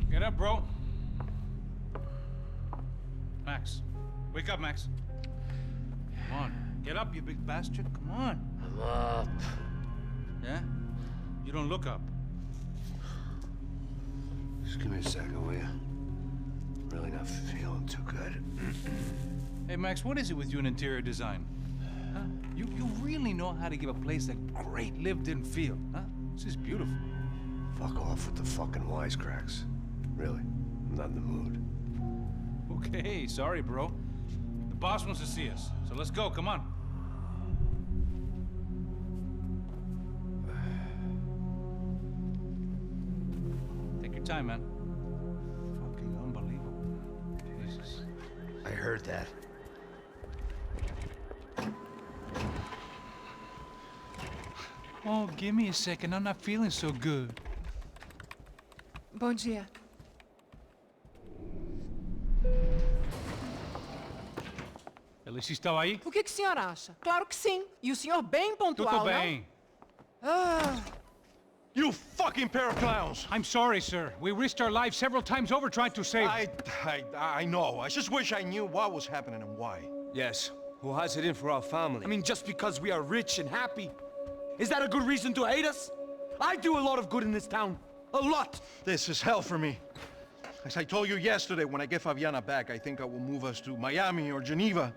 Get up, bro. Max. Wake up, Max. Come on. Get up, you big bastard. Come on. I'm up. Yeah? You don't look up. Just give me a second, will you? Really not feeling too good. Hey, Max, what is it with you and interior design? Huh? You really know how to give a place a great lived-in feel, huh? This is beautiful. Fuck off with the fucking wisecracks. Really, I'm not in the mood. Okay, sorry, bro. The boss wants to see us, so let's go, come on. Take your time, man. Fucking unbelievable. Jesus. I heard that. Oh, give me a second. I'm not feeling so good. Bom dia. Alice estava aí? O que o senhor acha? Claro que sim. E o senhor bem pontual, Tudo bem. You fucking pair of clowns! I'm sorry, sir. We risked our lives several times over trying to save... I know. I just wish I knew what was happening and why. Yes, who has it in for our family? I mean, just because we are rich and happy, is that a good reason to hate us? I do a lot of good in this town. A lot! This is hell for me. As I told you yesterday, when I get Fabiana back, I think I will move us to Miami or Geneva.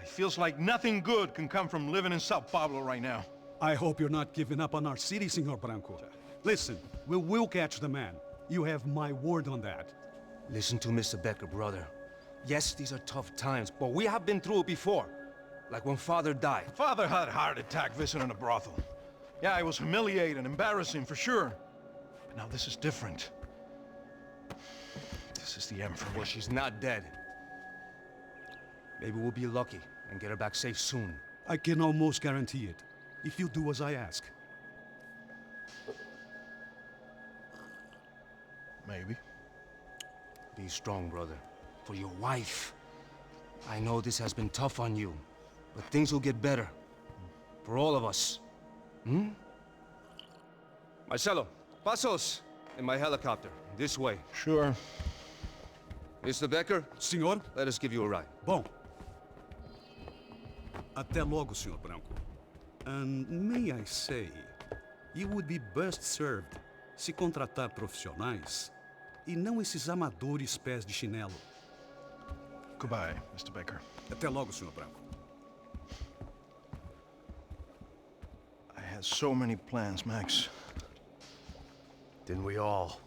It feels like nothing good can come from living in Sao Paulo right now. I hope you're not giving up on our city, Senor Branco. Listen, we will catch the man. You have my word on that. Listen to Mr. Becker, brother. Yes, these are tough times, but we have been through it before. Like when Father died. Father had a heart attack visiting a brothel. Yeah, it was humiliating, embarrassing, for sure. But now this is different. This is the end for me. Well, she's not dead. Maybe we'll be lucky and get her back safe soon. I can almost guarantee it, if you do as I ask. Maybe. Be strong, brother. For your wife. I know this has been tough on you, but things will get better. For all of us. Hmm? Marcelo, pasos in my helicopter. This way. Sure. Mr. Becker, Senhor? let us give you a ride. Bom. Até logo, Senhor Branco. And may I say, you would be best served se contratar profissionais e não esses amadores pés de chinelo. Goodbye, Mr. Baker. Até logo, Senhor Branco. I had so many plans, Max. Didn't we all?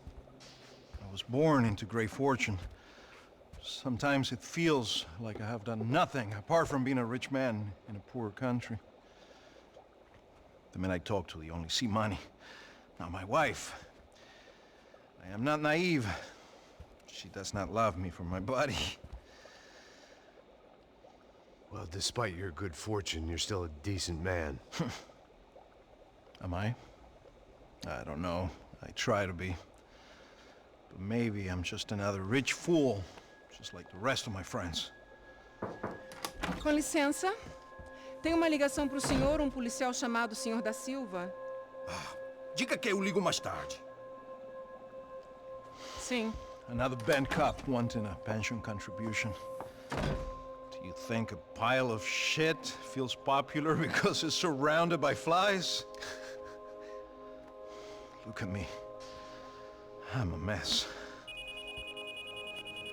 I was born into great fortune. Sometimes it feels like I have done nothing apart from being a rich man in a poor country. The men I talk to, they only see money. Now my wife, I am not naive. She does not love me for my body. Well, despite your good fortune, you're still a decent man. Am I? I don't know. I try to be. But maybe I'm just another rich fool, just like the rest of my friends. Com licença. Tem uma ligação pro senhor, um policial chamado Senhor da Silva. Diga que eu ligo mais tarde. Sim. Another bent cop wanting a pension contribution. Do you think a pile of shit feels popular because it's surrounded by flies? Look at me. I'm a mess.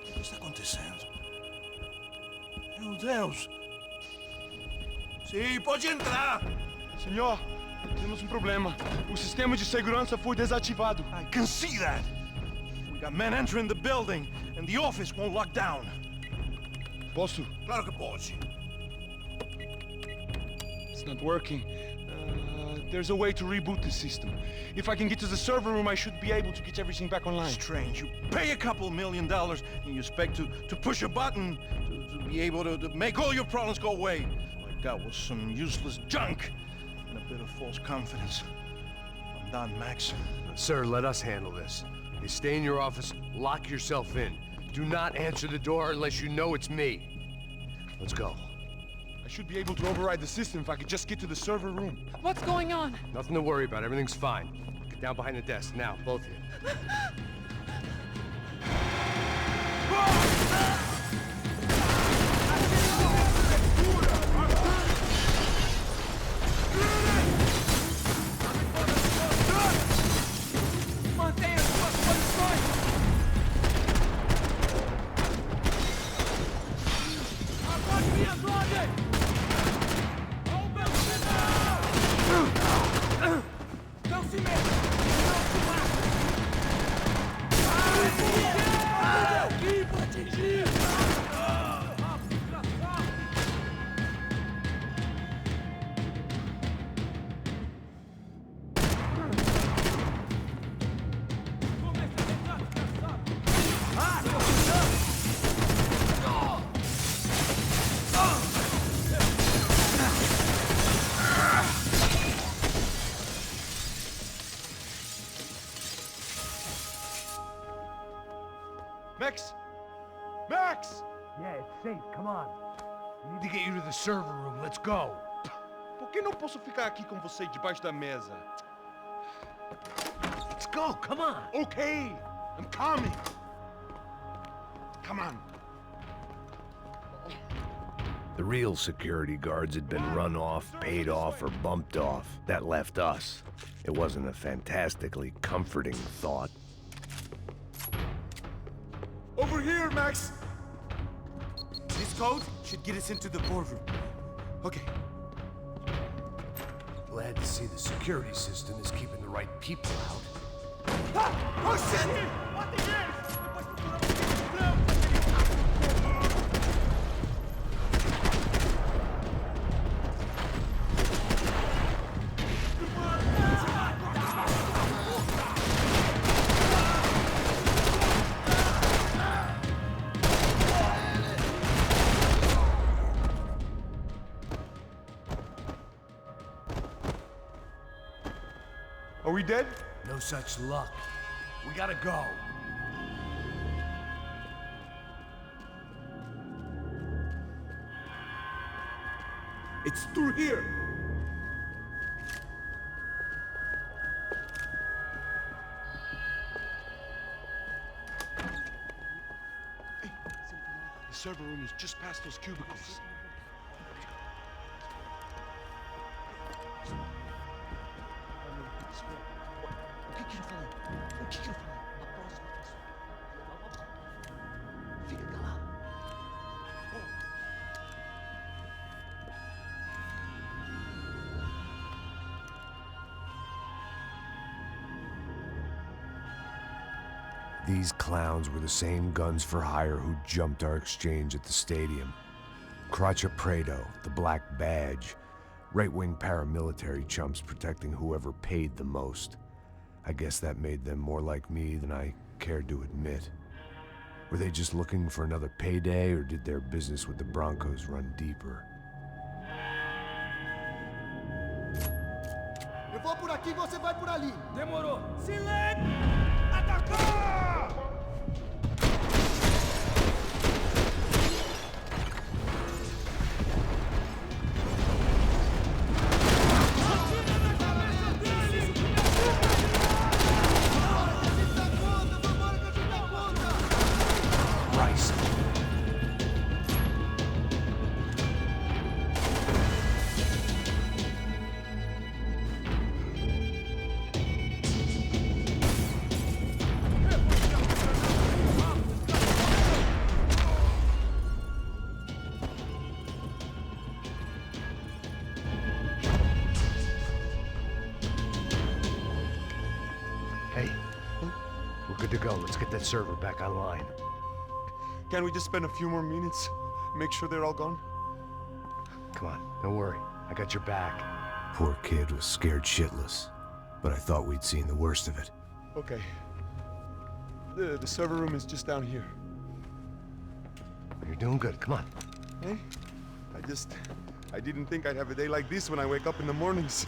O que está acontecendo? Meu Deus! Sim, pode entrar! Senhor, temos um problema. O sistema de segurança foi desativado. I can see that! We got men entering the building, and the office won't lock down. Posso? Claro que pode. It's not working. There's a way to reboot the system. If I can get to the server room, I should be able to get everything back online. Strange. You pay a couple $1 million, and you expect to push a button to be able to make all your problems go away. All I got was some useless junk and a bit of false confidence. I'm done, Max. Sir, let us handle this. You stay in your office, lock yourself in. Do not answer the door unless you know it's me. Let's go. I should be able to override the system if I could just get to the server room. What's going on? Nothing to worry about. Everything's fine. Get down behind the desk. Now, both of you. Max! Max! Yeah, it's safe. Come on. We need to get you to the server room. Let's go. Por que não posso ficar aqui com você debaixo da mesa? Let's go. Come on. Okay, I'm coming. Come on. The real security guards had been run off, paid off, or bumped off. That left us. It wasn't a fantastically comforting thought. Over here, Max! This code should get us into the boardroom. Okay. Glad to see the security system is keeping the right people out. Oh shit! Are we dead? No such luck. We gotta go. It's through here! Hey, the server room is just past those cubicles. O que eu falei? O que eu falei? A próxima pessoa. Fica calado. These clowns were the same guns for hire who jumped our exchange at the stadium. Crotcha Prado, the Black Badge. Right-wing paramilitary chumps protecting whoever paid the most. I guess that made them more like me than I cared to admit. Were they just looking for another payday, or did their business with the Broncos run deeper? Eu vou por aqui, você vai por ali. Demorou. Silêncio! Atacar! Hey, we're good to go. Let's get that server back online. Can't we just spend a few more minutes? Make sure they're all gone? Come on, don't worry. I got your back. Poor kid was scared shitless, but I thought we'd seen the worst of it. Okay. The server room is just down here. You're doing good. Come on. Hey, I didn't think I'd have a day like this when I wake up in the mornings.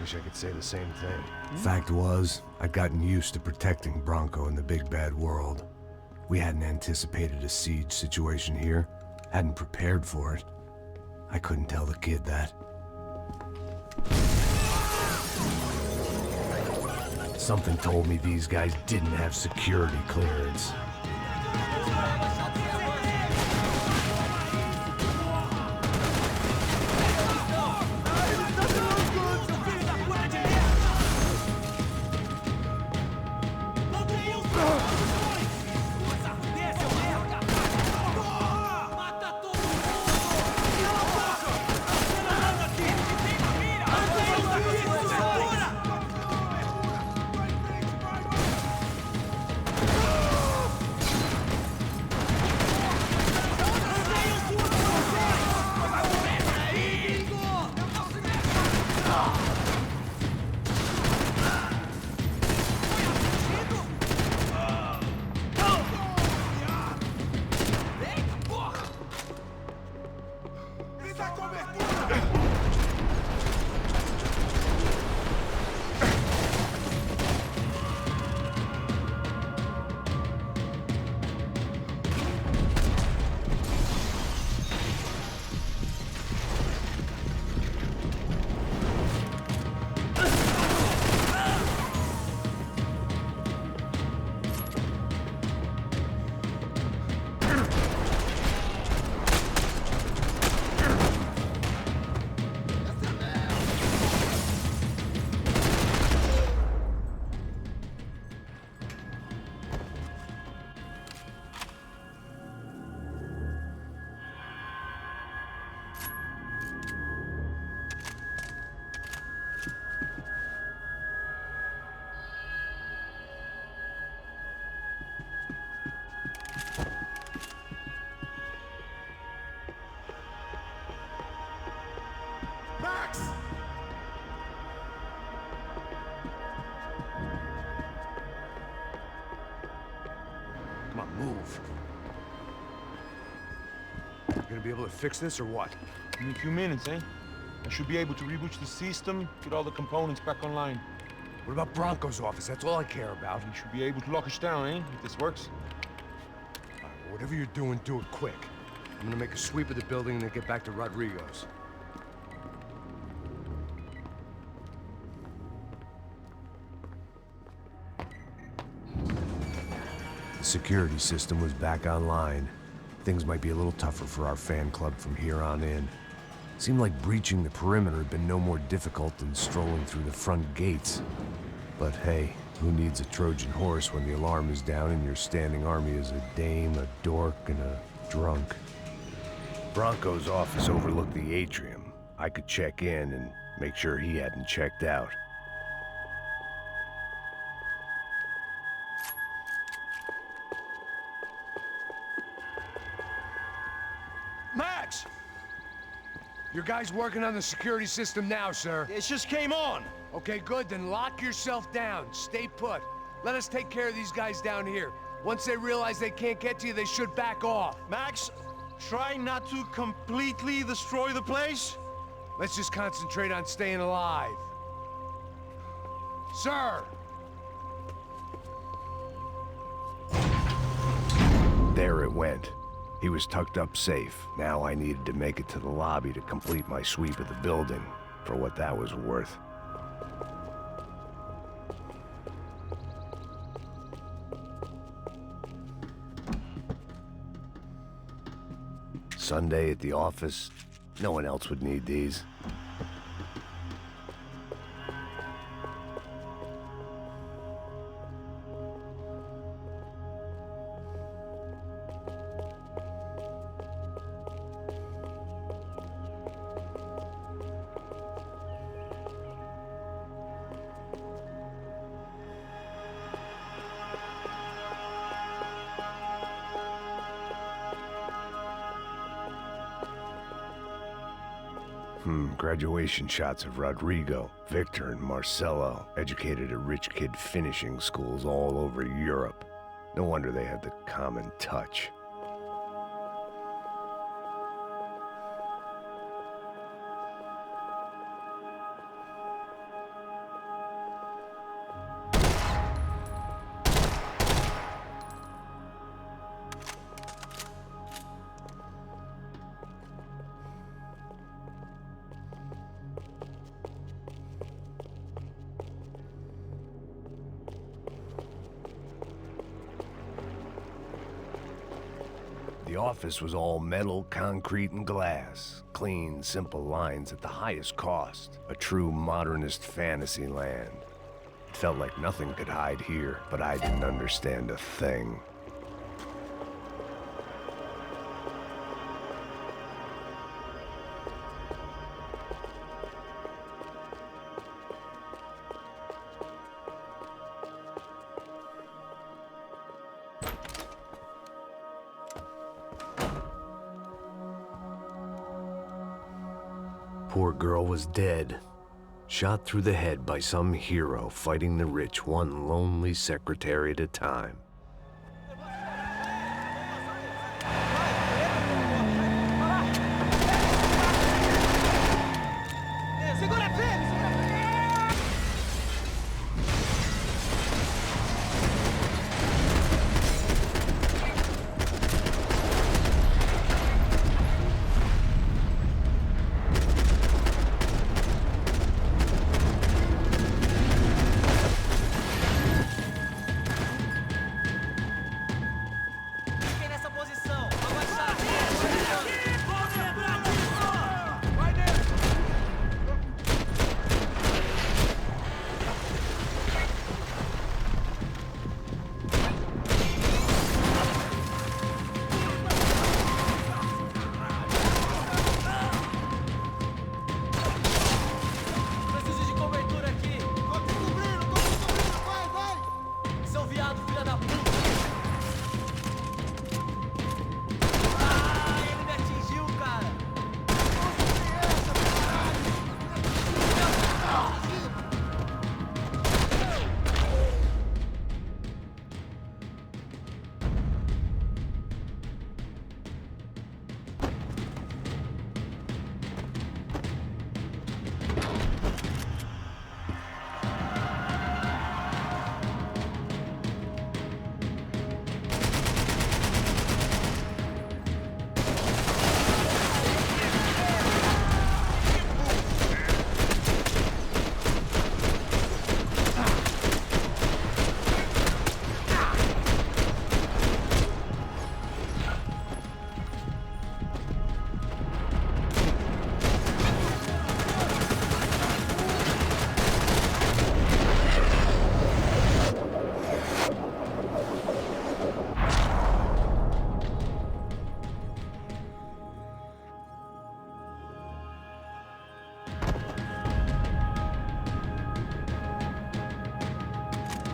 Wish I could say the same thing. Fact was, I'd gotten used to protecting Bronco in the big bad world. We hadn't anticipated a siege situation here, hadn't prepared for it. I couldn't tell the kid that. Something told me these guys didn't have security clearance. Max! Come on, move. You gonna be able to fix this or what? In a few minutes, eh? I should be able to reboot the system, get all the components back online. What about Bronco's office? That's all I care about. You should be able to lock us down, eh? If this works. All right, whatever you're doing, do it quick. I'm gonna make a sweep of the building and then get back to Rodrigo's. The security system was back online. Things might be a little tougher for our fan club from here on in. Seemed like breaching the perimeter had been no more difficult than strolling through the front gates. But hey, who needs a Trojan horse when the alarm is down and your standing army is a dame, a dork, and a drunk? Bronco's office overlooked the atrium. I could check in and make sure he hadn't checked out. Max! Your guys working on the security system now, sir. It just came on! Okay, good, then lock yourself down. Stay put. Let us take care of these guys down here. Once they realize they can't get to you, they should back off. Max, try not to completely destroy the place. Let's just concentrate on staying alive. Sir! There it went. He was tucked up safe. Now I needed to make it to the lobby to complete my sweep of the building, for what that was worth. Sunday at the office. No one else would need these. Graduation shots of Rodrigo, Victor, and Marcelo, educated at rich kid finishing schools all over Europe. No wonder they had the common touch. The office was all metal, concrete, and glass. Clean, simple lines at the highest cost. A true modernist fantasy land. It felt like nothing could hide here, but I didn't understand a thing. Poor girl was dead. Shot through the head by some hero fighting the rich one lonely secretary at a time.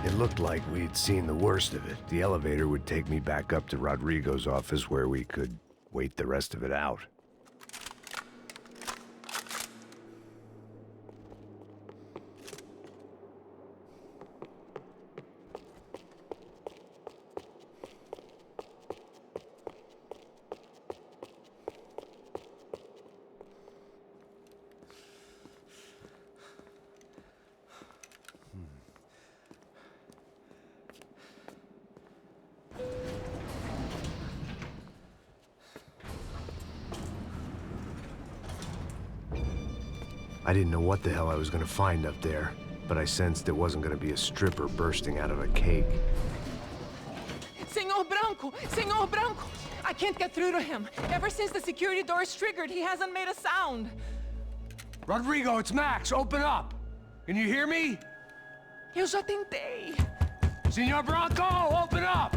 It looked like we'd seen the worst of it. The elevator would take me back up to Rodrigo's office where we could wait the rest of it out. I didn't know what the hell I was gonna find up there, but I sensed it wasn't gonna be a stripper bursting out of a cake. Senor Branco! Senor Branco! I can't get through to him. Ever since the security door is triggered, he hasn't made a sound. Rodrigo, it's Max! Open up! Can you hear me? Eu já tentei. Senor Branco, open up!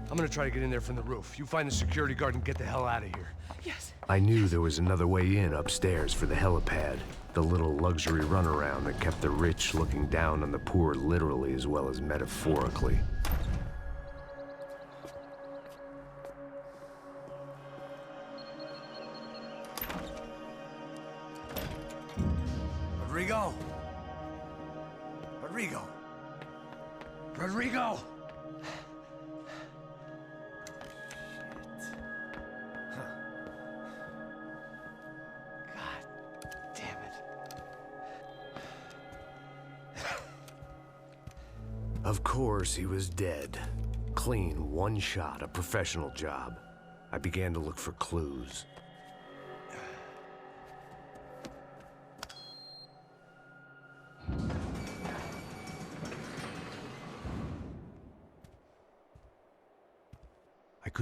I'm gonna try to get in there from the roof. You find the security guard and get the hell out of here. Yes. I knew there was another way in upstairs for the helipad. The little luxury runaround that kept the rich looking down on the poor literally as well as metaphorically. Rodrigo! Rodrigo! Rodrigo! Of course, he was dead. Clean, one shot, a professional job. I began to look for clues.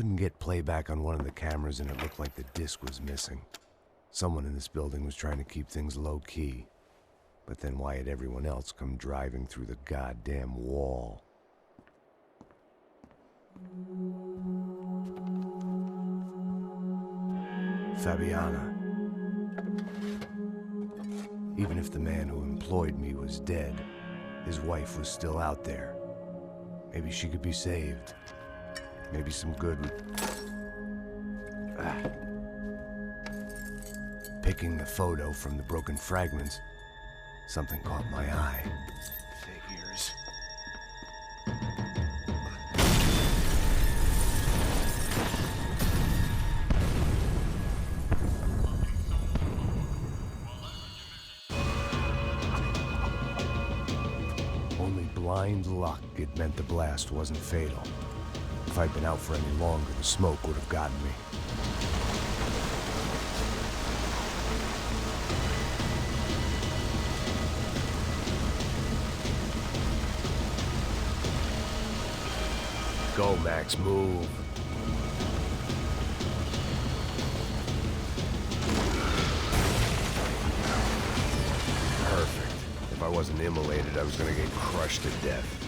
couldn't get playback on one of the cameras and it looked like the disc was missing. Someone in this building was trying to keep things low-key. But then why had everyone else come driving through the goddamn wall? Fabiana. Even if the man who employed me was dead, his wife was still out there. Maybe she could be saved. Maybe some good would... Picking the photo from the broken fragments, something caught my eye. Figures. Only blind luck it meant the blast wasn't fatal. If I'd been out for any longer, the smoke would have gotten me. Go, Max, move. Perfect. If I wasn't immolated, I was gonna get crushed to death.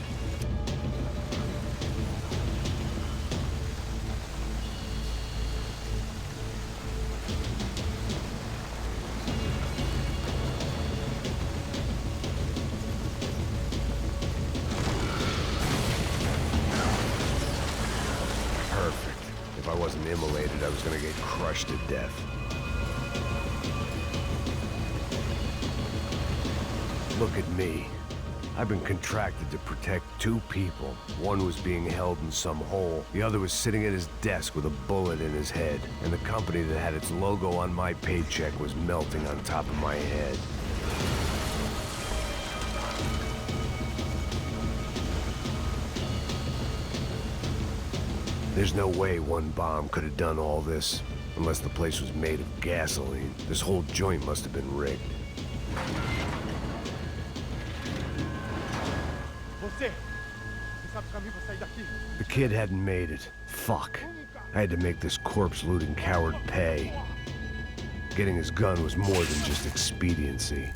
If I wasn't immolated, I was gonna get crushed to death. Look at me. I've been contracted to protect two people. One was being held in some hole. The other was sitting at his desk with a bullet in his head. And the company that had its logo on my paycheck was melting on top of my head. There's no way one bomb could have done all this, unless the place was made of gasoline. This whole joint must have been rigged. The kid hadn't made it. Fuck. I had to make this corpse-looting coward pay. Getting his gun was more than just expediency.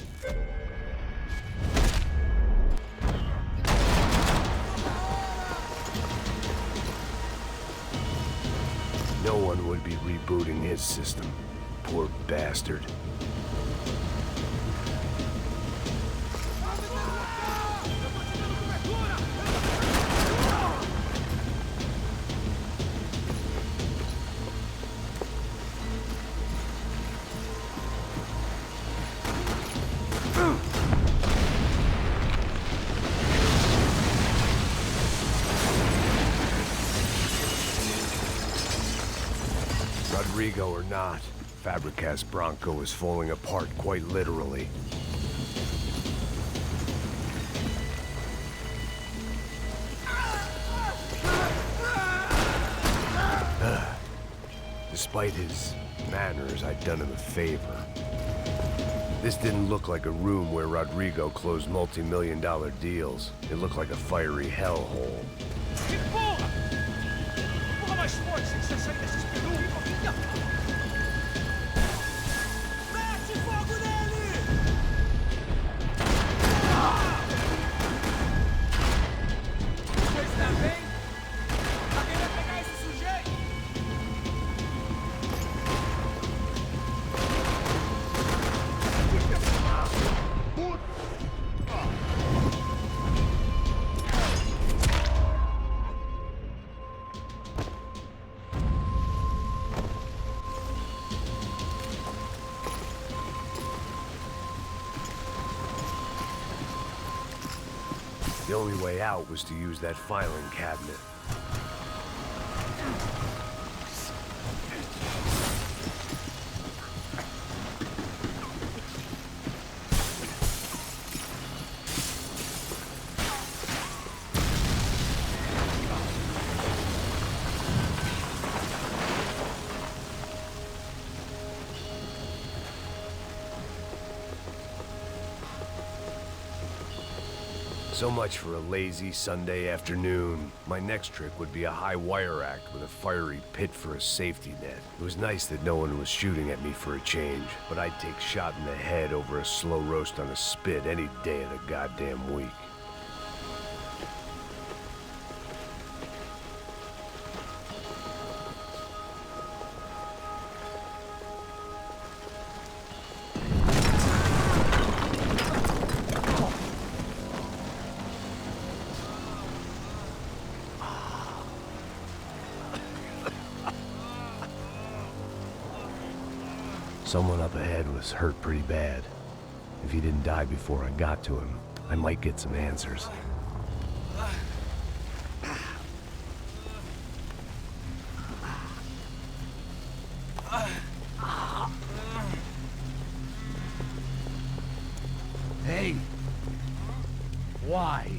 No one would be rebooting his system. Poor bastard. Rodrigo or not, Fabricas Bronco is falling apart quite literally. Despite his manners, I'd done him a favor. This didn't look like a room where Rodrigo closed multi-million-dollar deals. It looked like a fiery hellhole. The only way out was to use that filing cabinet. So much for a lazy Sunday afternoon. My next trick would be a high wire act with a fiery pit for a safety net. It was nice that no one was shooting at me for a change, but I'd take shot in the head over a slow roast on a spit any day of the goddamn week. Someone up ahead was hurt pretty bad. If he didn't die before I got to him, I might get some answers. Hey! Why?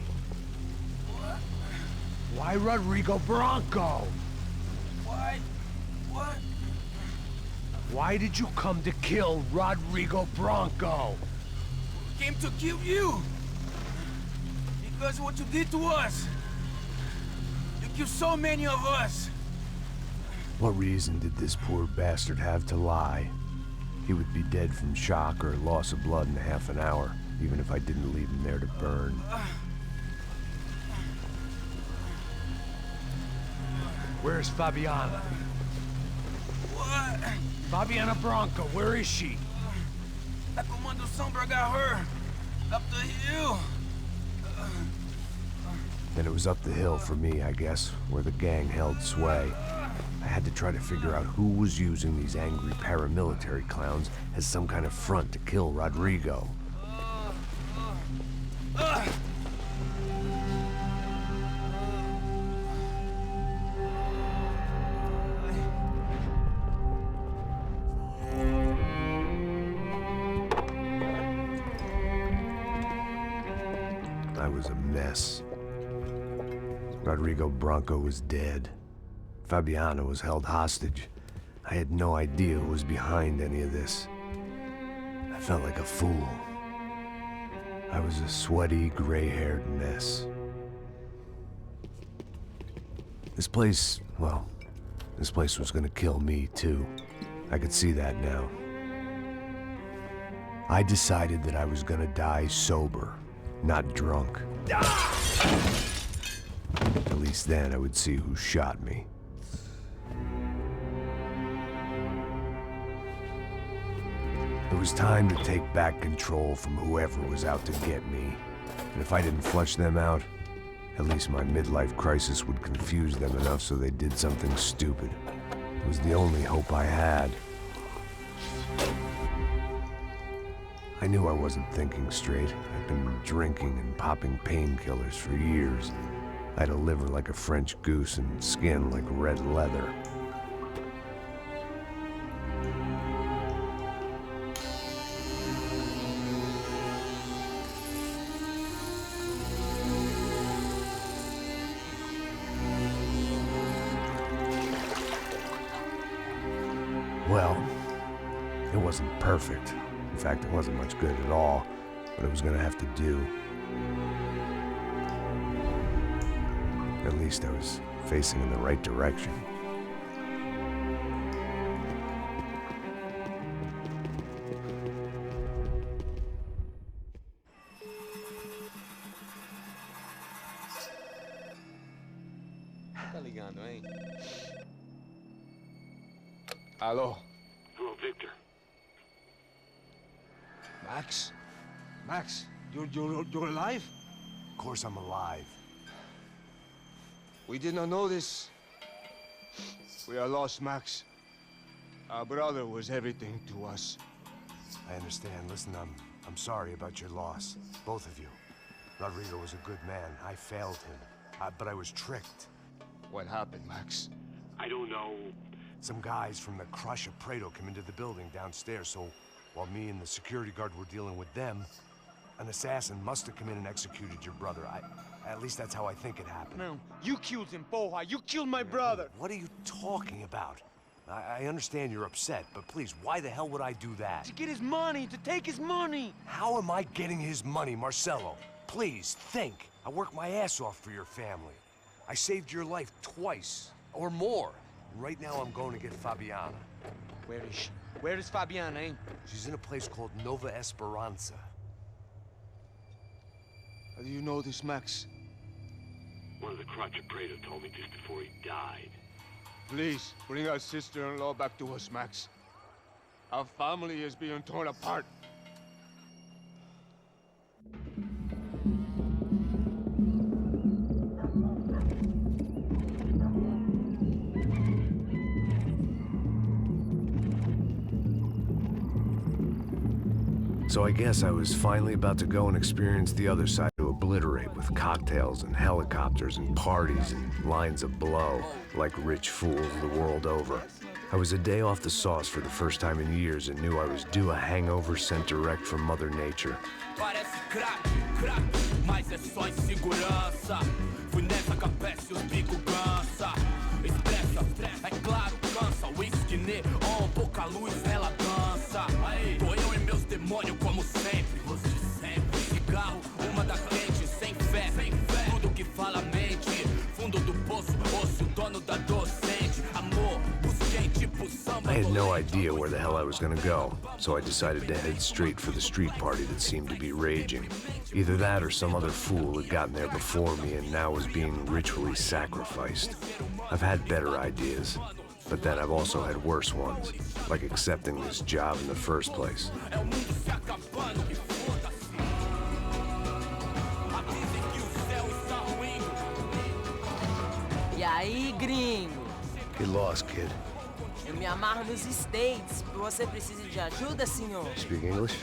Why Rodrigo Bronco? Why? What? Why did you come to kill Rodrigo Bronco? Came to kill you! Because of what you did to us! You killed so many of us! What reason did this poor bastard have to lie? He would be dead from shock or loss of blood in half an hour, even if I didn't leave him there to burn. Where's Fabiana? What? Fabiana Bronco, where is she? That Commando Sombra got her! Up the hill! Then it was up the hill for me, I guess, where the gang held sway. I had to try to figure out who was using these angry paramilitary clowns as some kind of front to kill Rodrigo. I was a mess. Rodrigo Bronco was dead. Fabiana was held hostage. I had no idea who was behind any of this. I felt like a fool. I was a sweaty, gray-haired mess. This place, well, this place was gonna kill me, too. I could see that now. I decided that I was gonna die sober, not drunk. At least then I would see who shot me. It was time to take back control from whoever was out to get me. And if I didn't flush them out, at least my midlife crisis would confuse them enough so they did something stupid. It was the only hope I had. I knew I wasn't thinking straight. I'd been drinking and popping painkillers for years. I had a liver like a French goose and skin like red leather. Well, it wasn't perfect. In fact, it wasn't much good at all, but it was gonna have to do. At least I was facing in the right direction. Tá ligando, hein? Alô? Hello, Victor. Max? Max, you're alive? Of course I'm alive. We did not know this. We are lost, Max. Our brother was everything to us. I understand. Listen, I'm sorry about your loss. Both of you. Rodrigo was a good man. I failed him. But I was tricked. What happened, Max? I don't know. Some guys from the Crush of Prado came into the building downstairs, so while me and the security guard were dealing with them, an assassin must have come in and executed your brother. At least that's how I think it happened. No, you killed him, Porra. You killed my brother. What are you talking about? I understand you're upset, but please, why the hell would I do that? To get his money, to take his money. How am I getting his money, Marcelo? Please, think. I worked my ass off for your family. I saved your life twice, or more. Right now I'm going to get Fabiana. Where is she? Where is Fabiana, eh? She's in a place called Nova Esperanza. How do you know this, Max? One of the Crotch Prado told me just before he died. Please, bring our sister-in-law back to us, Max. Our family is being torn apart. So I guess I was finally about to go and experience the other side to obliterate with cocktails and helicopters and parties and lines of blow, like rich fools the world over. I was a day off the sauce for the first time in years and knew I was due a hangover sent direct from Mother Nature. Parece crack, crack, mas é só insegurança. Fui nessa capeste, os bico cansa. Estressa, é claro, cansa. Whisky, neon, pouca luz, ela dança. Tô eu e meus demônios como sempre. Você sempre. Cigarro, uma da frente, sem fé. Tudo que fala mente. Fundo do poço, osso, dono da docente. Amor, busquei tipo samba. I had no idea where the hell I was gonna go, so I decided to head straight for the street party that seemed to be raging. Either that or some other fool had gotten there before me and now was being ritually sacrificed. I've had better ideas, but then I've also had worse ones, like accepting this job in the first place. E aí, gringo? Get lost, kid. Eu me amarro nos States. Você precisa de ajuda, senhor? Speak English?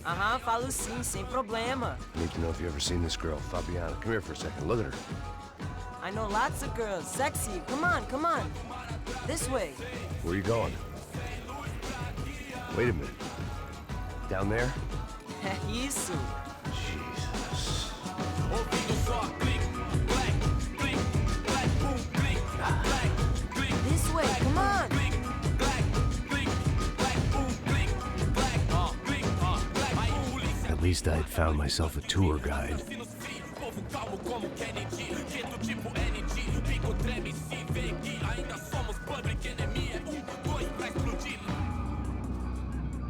Aham, falo sim, sem problema. Need to know if you ever seen this girl, Fabiana. Come here for a second. Look at her. I know lots of girls. Sexy. Come on, come on. This way. Where are you going? Wait a minute. Down there? Isso. Jesus. This way, come on. At least I'd found myself a tour guide.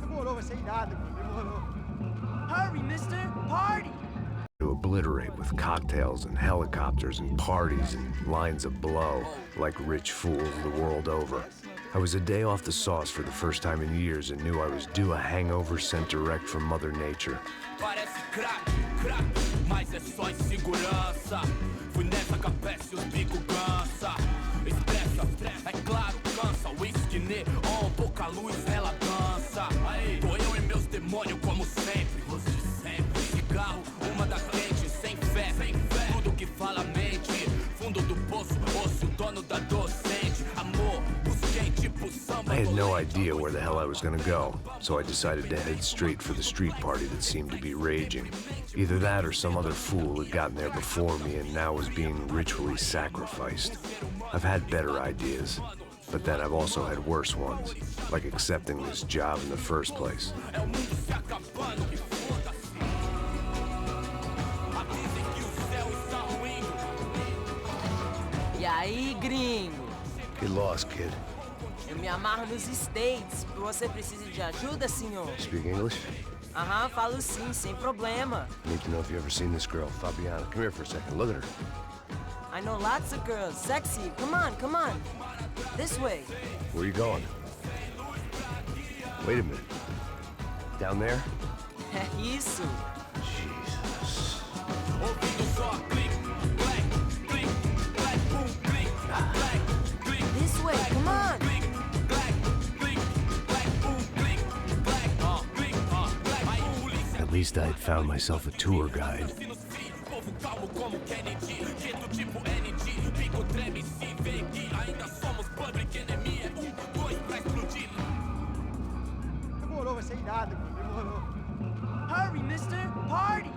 Demorou, vai ser irado, mano. Demorou. Hurry, mister. Party. To obliterate with cocktails and helicopters and parties and lines of blow, like rich fools the world over. I was a day off the sauce for the first time in years and knew I was due a hangover sent direct from Mother Nature. Parece crack, crack, mas é só insegurança. Fui nessa capeste, os bico cansa. Estressa, é claro, cansa. Whisky, neon, pouca luz, ela dança. Tô eu e meus demônios como sempre. Você sempre. Cigarro, uma da frente, sem fé. Tudo que fala mente. Fundo do poço, osso, dono da docente. Amor, busquei tipo samba. I had no idea where the hell I was gonna go, so I decided to head straight for the street party that seemed to be raging. Either that or some other fool had gotten there before me and now was being ritually sacrificed. I've had better ideas, but then I've also had worse ones, like accepting this job in the first place. E aí, gringo? Get lost, kid. Eu me amarro nos States. Você precisa de ajuda, senhor? Speak English? Aham, falo sim, sem problema. Need to know if you ever seen this girl, Fabiana. Come here for a second. Look at her. I know lots of girls. Sexy. Come on, come on. This way. Where are you going? Wait a minute. Down there? Isso. Jesus. This way, come on. At least I'd found myself a tour guide. Demorou, vai ser irado, mano. Demorou. Hurry, mister. Party.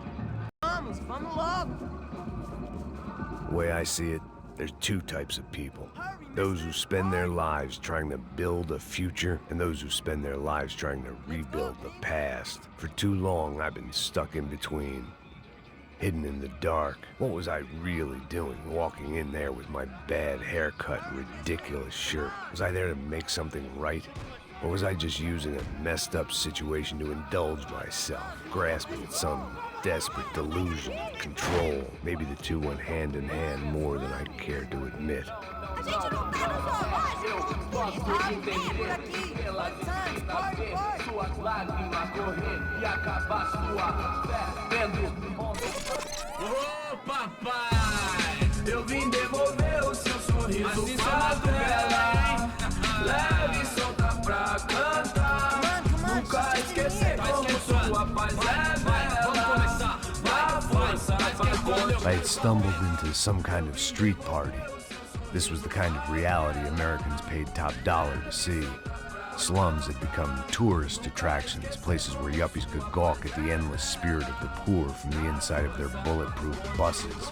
Vamos logo. The way I see it, there's two types of people. Those who spend their lives trying to build a future, and those who spend their lives trying to rebuild the past. For too long, I've been stuck in between. hidden in the dark. What was I really doing, walking in there with my bad haircut and ridiculous shirt? Was I there to make something right? Or was I just using a messed up situation to indulge myself, grasping at some desperate delusion of control? Maybe the two went hand in hand more than I cared to admit. Ô papai, eu vim devolver o seu sorriso favela. Leve e solta pra cantar. Nunca esquecer como sua paz é bela. Vai força, I had stumbled into some kind of street party. This was the kind of reality Americans paid top dollar to see. Slums had become tourist attractions, places where yuppies could gawk at the endless spirit of the poor from the inside of their bulletproof buses.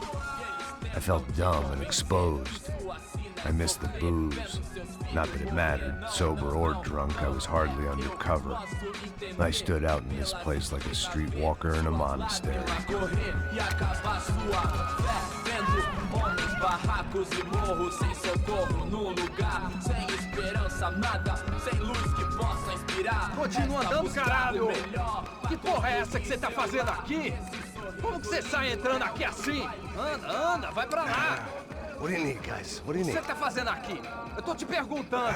I felt dumb and exposed. I missed the booze. Not that it mattered, sober or drunk, I was hardly undercover. I stood out in this place like a streetwalker in a monastery. Barracos e morros sem socorro no lugar, sem esperança, nada, sem luz que possa inspirar. Continua andando, caralho! Que porra é essa que você tá fazendo aqui? Como que você sai entrando aqui assim? Anda, vai pra lá! What do you need, guys? What do you O que need? você tá fazendo aqui? Eu tô te perguntando.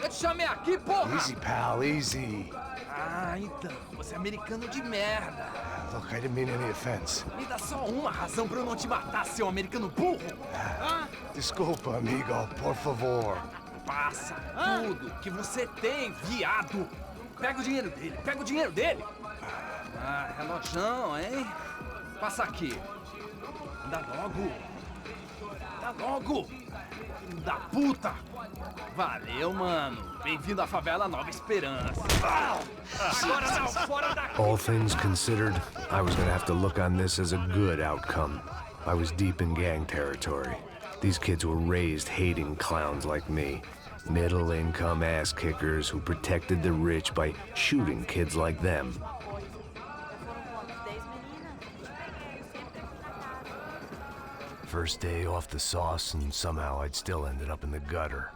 Eu te chamei aqui, porra! Easy, pal, easy. Ah, então, você é americano de merda. Look, I didn't mean any offense. Me dá só uma razão pra eu não te matar, seu americano burro. Desculpa, amigo, por favor. Passa tudo que você tem, viado. Pega o dinheiro dele, Ah, relojão, hein? Passa aqui. Dá logo. Filho da puta. Valeu, mano. Bem-vindo à favela Nova Esperança. Agora não, fora daqui. All things considered, I was gonna have to look on this as a good outcome. I was deep in gang territory. These kids were raised hating clowns like me. Middle-income ass-kickers who protected the rich by shooting kids like them. First day off the sauce, and somehow I'd still ended up in the gutter.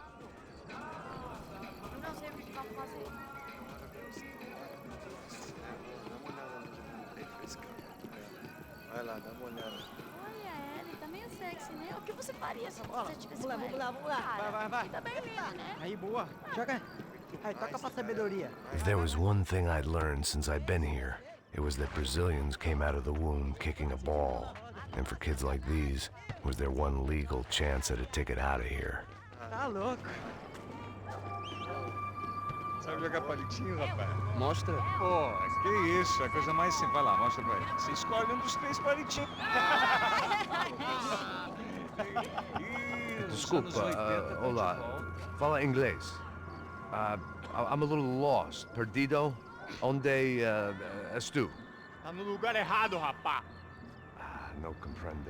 Vai lá, dá uma olhada. Olha, ele tá meio sexy, né? O que você faria se Bora, você tivesse vamos lá, com vamos ele? lá. Cara, Vai. tá bem lindo, né? Aí, boa. Joga. Aí, toca pra sabedoria. If there was one thing I'd learned since I'd been here, it was that Brazilians came out of the womb kicking a ball. And for kids like these, was their one legal chance at a ticket out of here. Tá louco. Sabe jogar palitinho, rapaz? Mostra. Pô, que isso, é a coisa mais simples. Vai lá, mostra pra ele. Você escolhe um dos 3 palitinhos. Desculpa, olá. Fala inglês. I'm a little lost. Perdido? Onde estou? Tá no lugar errado, rapá. No comprende.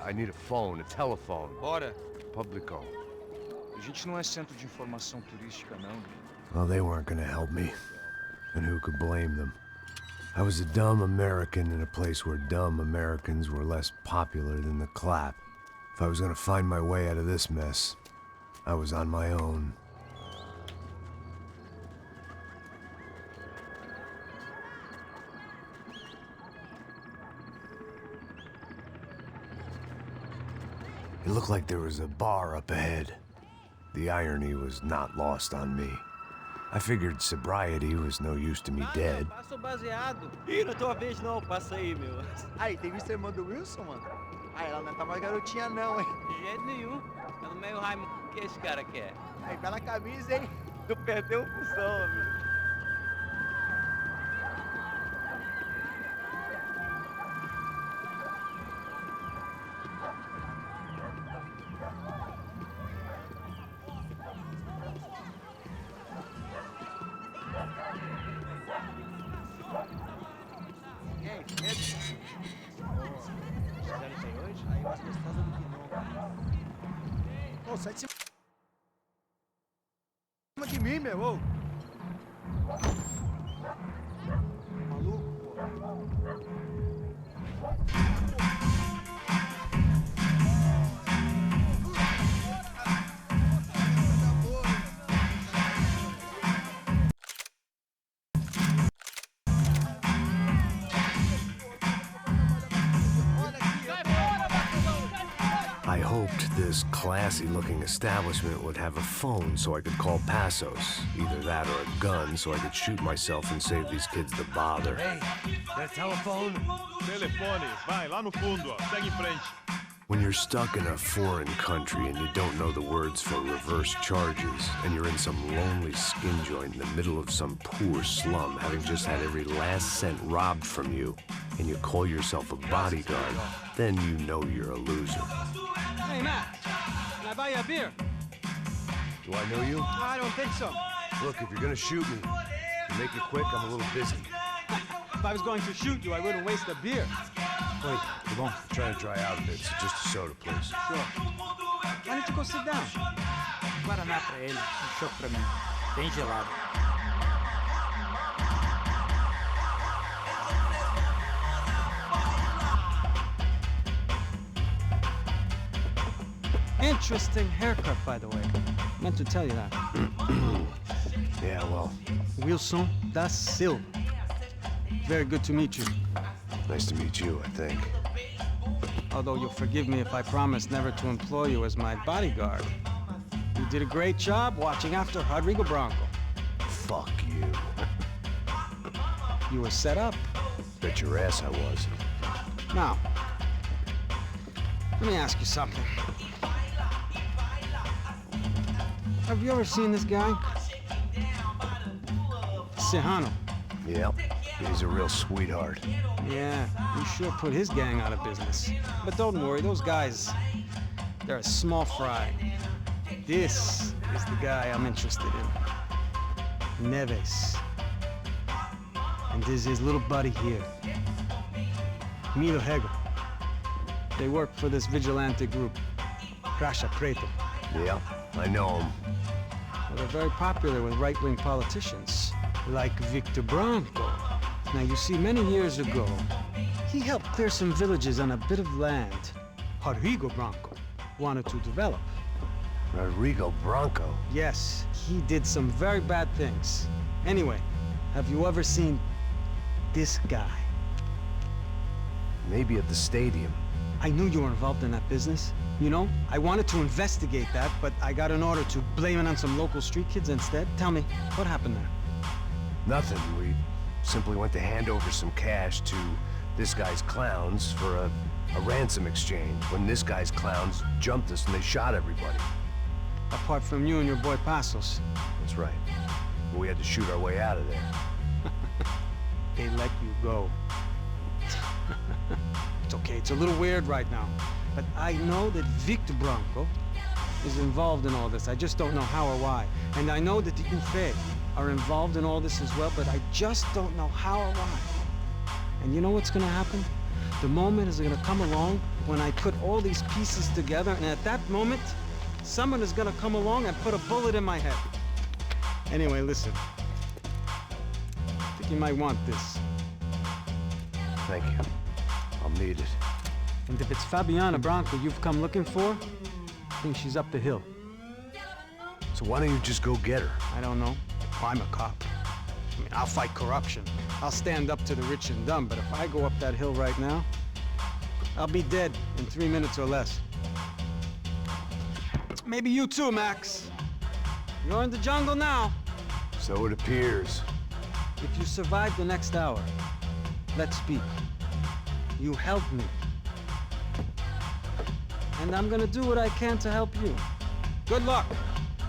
I need a phone, a telephone. Bora. Publico. A gente não é centro de informação turística, não. Well, they weren't gonna help me. And who could blame them? I was a dumb American in a place where dumb Americans were less popular than the clap. If I was gonna find my way out of this mess, I was on my own. It looked like there was a bar up ahead. The irony was not lost on me. I figured sobriety was no use to me dead. Passa o baseado. Ih, não é tua vez não, passa aí, meu. Aí, tem visto a irmã do Wilson, mano? Aí, ela não tá mais garotinha não, hein? De jeito nenhum. Tá no meio Raimundo. O que esse cara quer? Aí, tá na camisa, hein? Tu perdeu o função, amigo. Ô, sai de cima de mim, meu, ô. Maluco, pô. this classy-looking establishment would have a phone so I could call Passos. Either that or a gun so I could shoot myself and save these kids the bother. Hey, got a telephone? Telefone, vai, lá no fundo, ó. Segue em frente. When you're stuck in a foreign country and you don't know the words for reverse charges, and you're in some lonely skin joint in the middle of some poor slum, having just had every last cent robbed from you, and you call yourself a bodyguard, then you know you're a loser. Hey, Matt, can I buy you a beer? Do I know you? I don't think so. Look, if you're gonna shoot me, to make it quick, I'm a little busy. If I was going to shoot you, I wouldn't waste a beer. Wait, come on. I'm trying to dry out a bit, so just a soda, please. Sure. Why don't you go sit down? Guaraná pra ele, chopp pra mim. Bem gelado. Interesting haircut, by the way. Meant to tell you that. Yeah, well. Wilson da Silva. Very good to meet you. Nice to meet you, I think. Although you'll forgive me if I promise never to employ you as my bodyguard. You did a great job watching after Rodrigo Branco. Fuck you. You were set up. Bet your ass I was. Now, let me ask you something. Have you ever seen this guy? Serrano. Yep. He's a real sweetheart. Yeah, he sure put his gang out of business. But don't worry, those guys, they're a small fry. This is the guy I'm interested in. Neves. And this is his little buddy here. Milo Hegel. They work for this vigilante group, Crasha Preto. Yeah, I know him. Well, they're very popular with right-wing politicians, like Victor Branco. Now, you see, many years ago, he helped clear some villages on a bit of land Rodrigo Branco wanted to develop. Rodrigo Branco? Yes, he did some very bad things. Anyway, have you ever seen this guy? Maybe at the stadium. I knew you were involved in that business. You know, I wanted to investigate that, but I got an order to blame it on some local street kids instead. Tell me, what happened there? Nothing. We simply went to hand over some cash to this guy's clowns for a ransom exchange when this guy's clowns jumped us and they shot everybody. Apart from you and your boy Passos. That's right. We had to shoot our way out of there. They let you go. It's okay, it's a little weird right now. But I know that Victor Branco is involved in all this. I just don't know how or why. And I know that the UFE are involved in all this as well, but I just don't know how or why. And you know what's gonna happen? The moment is gonna come along when I put all these pieces together, and at that moment, someone is gonna come along and put a bullet in my head. Anyway, listen. I think you might want this. Thank you. I'll need it. And if it's Fabiana Branco you've come looking for, I think she's up the hill. So why don't you just go get her? I don't know. I'm a cop. I mean, I'll fight corruption. I'll stand up to the rich and dumb, but if I go up that hill right now, I'll be dead in 3 minutes or less. Maybe you too, Max. You're in the jungle now. So it appears. If you survive the next hour, let's speak. You help me. And I'm gonna do what I can to help you. Good luck.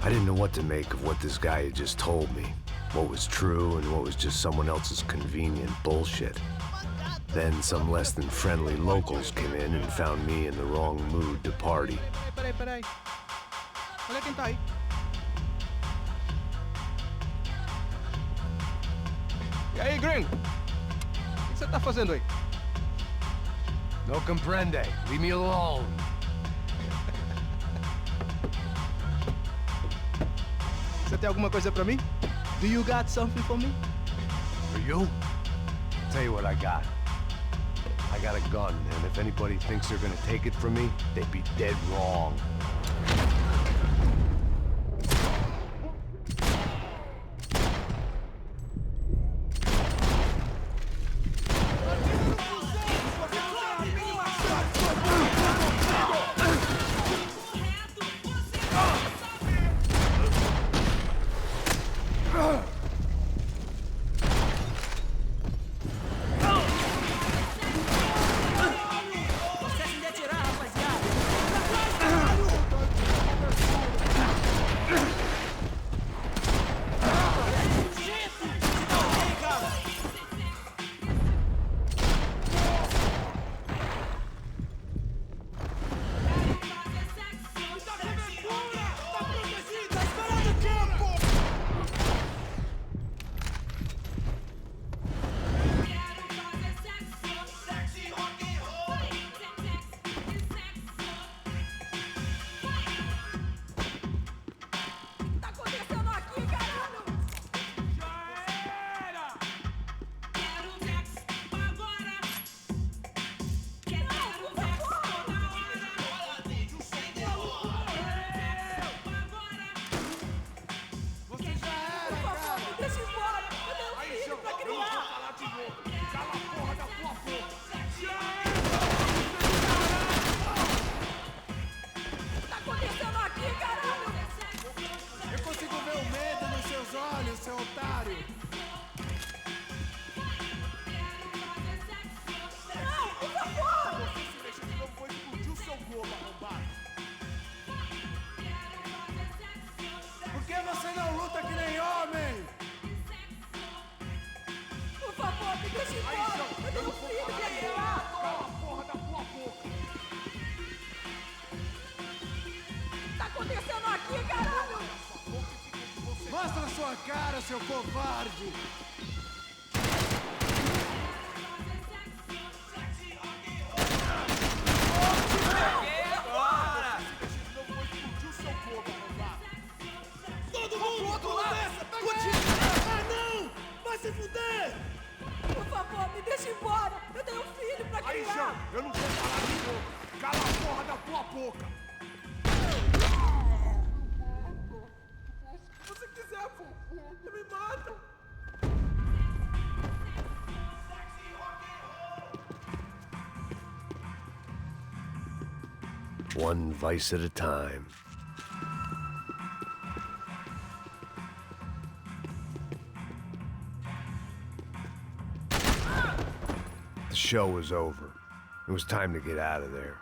I didn't know what to make of what this guy had just told me. What was true and what was just someone else's convenient bullshit. Then some less than friendly locals came in and found me in the wrong mood to party. Peraí. Olha quem tá aí. E aí, gringo? O que você tá fazendo aí? No comprende. Leave me alone. Você tem alguma coisa pra mim? Do you got something for me? For you? I'll tell you what I got. I got a gun, and if anybody thinks they're gonna take it from me, they'd be dead wrong. deixa embora! Eu tenho um filho pra criar! Cala a porra da tua boca! Tá acontecendo aqui, caralho? Mostra sua cara, seu covarde! Todo mundo, outro lado! Ah, não! Vai se fuder! Por favor, me deixa embora! Eu tenho um filho pra Aí, criar! João, eu não vou falar de novo! Cala a porra da tua boca! Se você quiser, pô, você me mata! One vice at a time. The show was over. It was time to get out of there.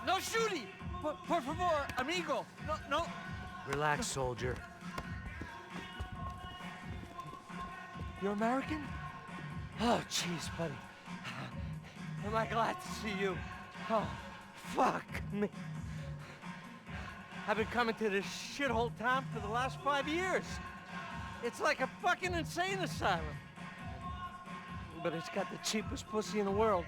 No shooting! Por favor, amigo! No, no! Relax, soldier. You're American? Oh, jeez, buddy. Am I glad to see you? Oh, fuck me. I've been coming to this shithole town for the last 5 years. It's like a fucking insane asylum. But it's got the cheapest pussy in the world.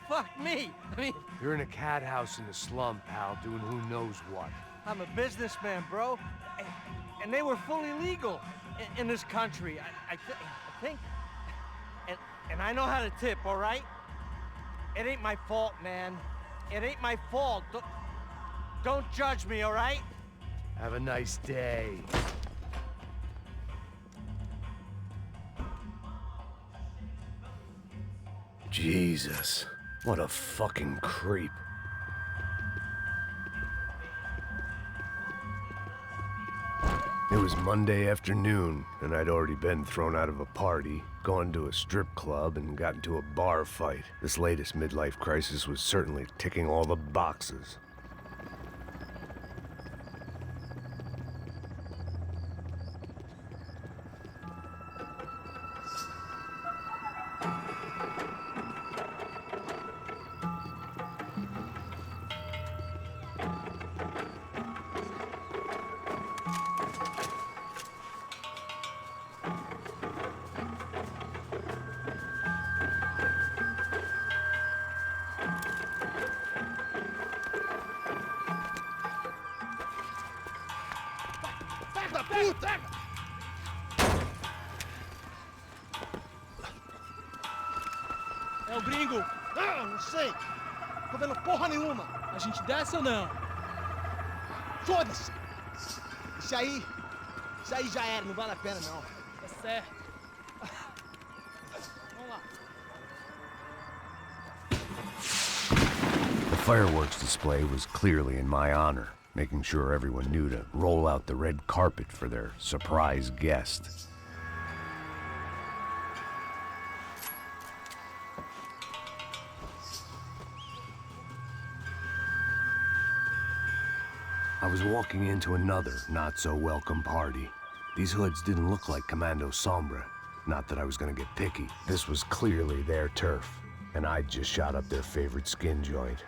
Fuck me. I mean, You're in a cat house in the slum, pal, doing who knows what. I'm a businessman, bro. And they were fully legal in this country. I think. And I know how to tip, all right? It ain't my fault, man. It ain't my fault. Don't judge me, all right? Have a nice day. Jesus, what a fucking creep. It was Monday afternoon, and I'd already been thrown out of a party, gone to a strip club, and got into a bar fight. This latest midlife crisis was certainly ticking all the boxes. Filho da puta! É o gringo! Ah, não sei! Tô vendo porra nenhuma! A gente desce ou não? Foda-se! Isso aí já era, não vale a pena não. Tá certo. Vamos lá. The fireworks display was clearly in my honor, making sure everyone knew to roll out the red carpet for their surprise guest. I was walking into another not-so-welcome party. These hoods didn't look like Commando Sombra. Not that I was gonna get picky. This was clearly their turf, and I'd just shot up their favorite skin joint.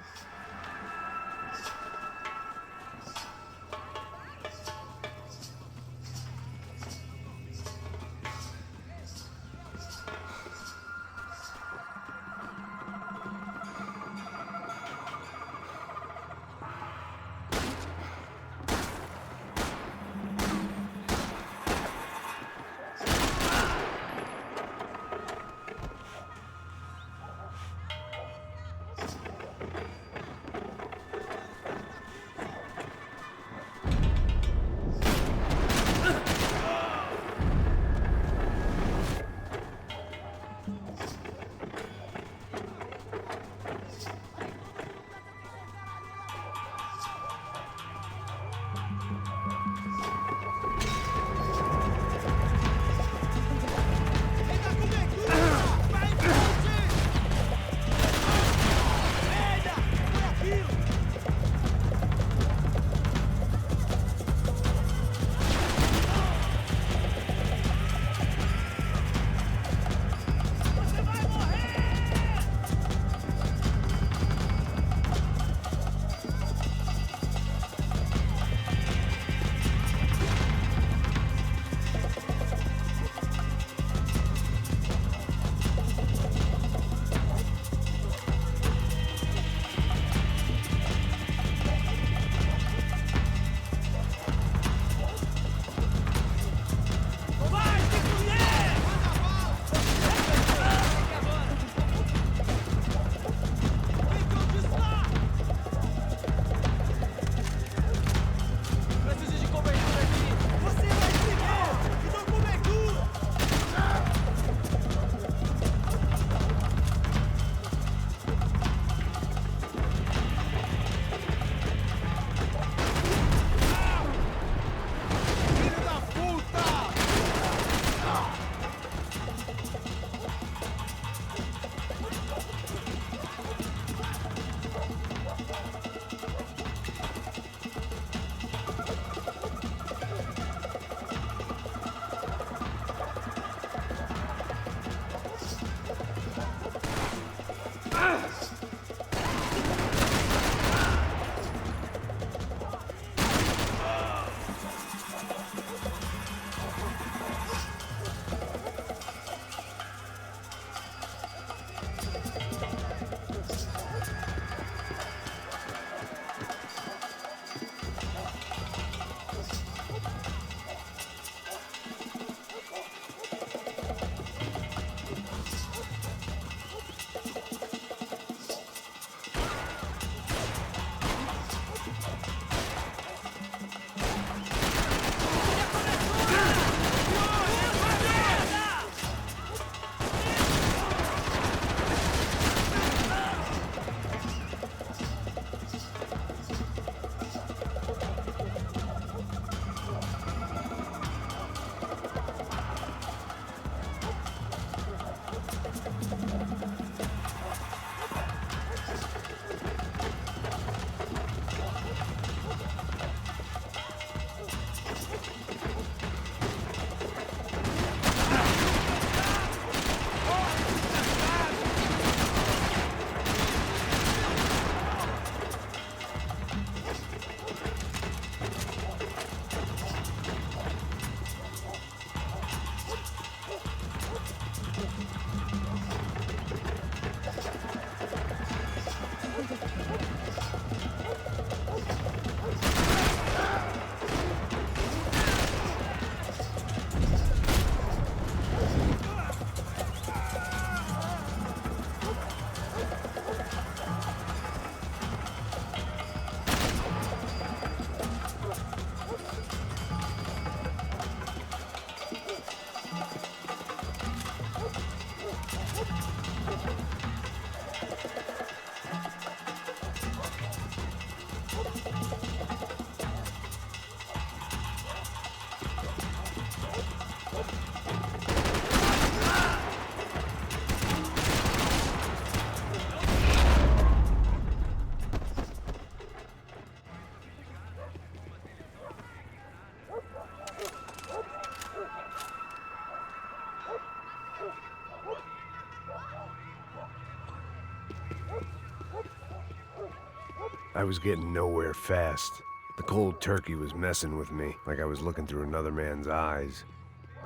I was getting nowhere fast. The cold turkey was messing with me, like I was looking through another man's eyes.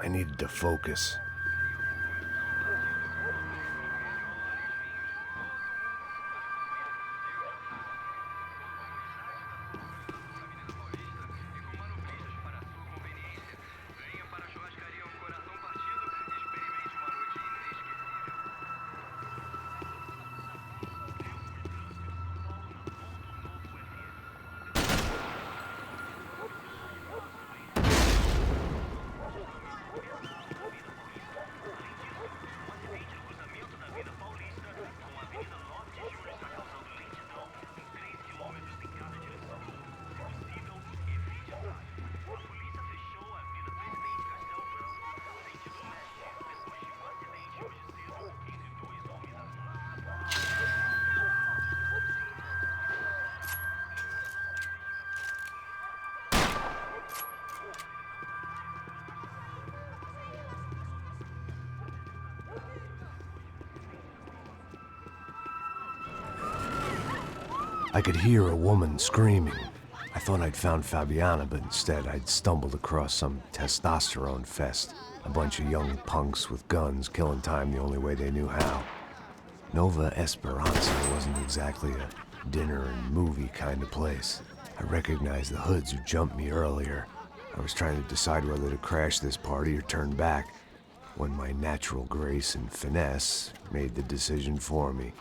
I needed to focus. I could hear a woman screaming. I thought I'd found Fabiana, but instead I'd stumbled across some testosterone fest. A bunch of young punks with guns killing time the only way they knew how. Nova Esperanza wasn't exactly a dinner and movie kind of place. I recognized the hoods who jumped me earlier. I was trying to decide whether to crash this party or turn back, when my natural grace and finesse made the decision for me.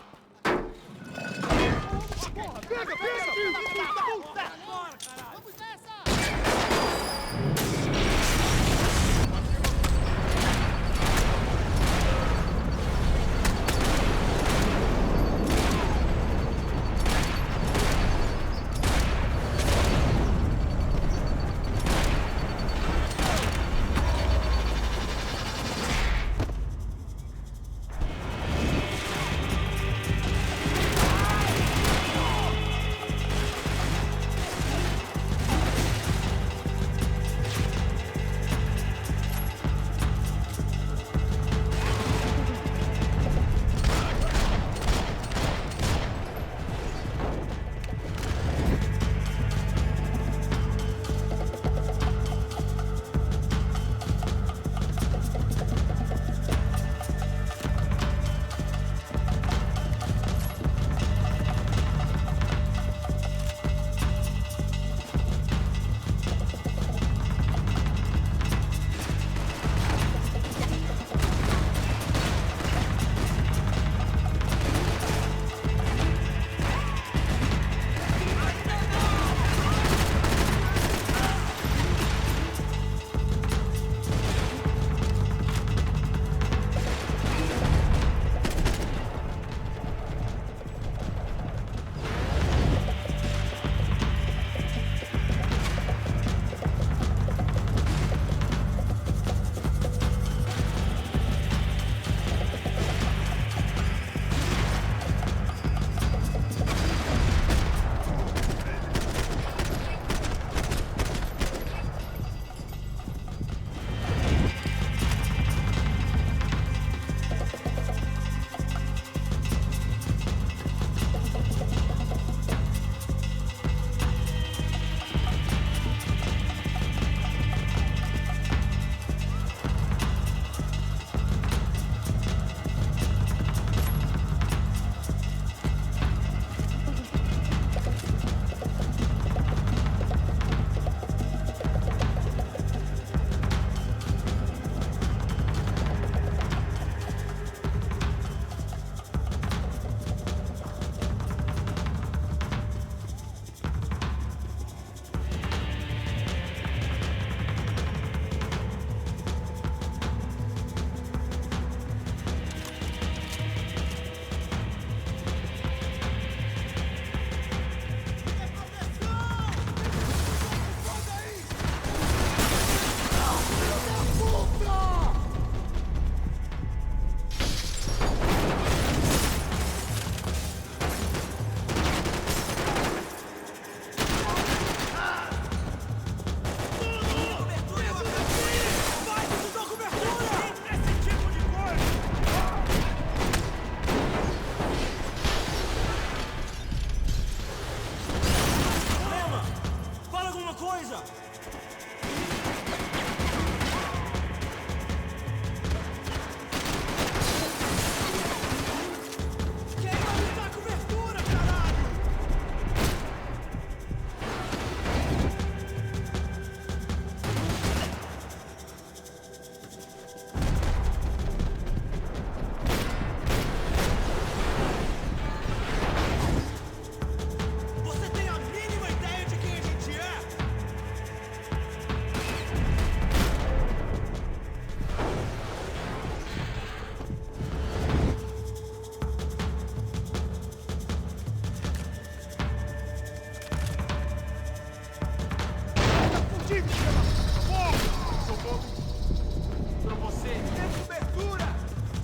Pra você. Tem cobertura!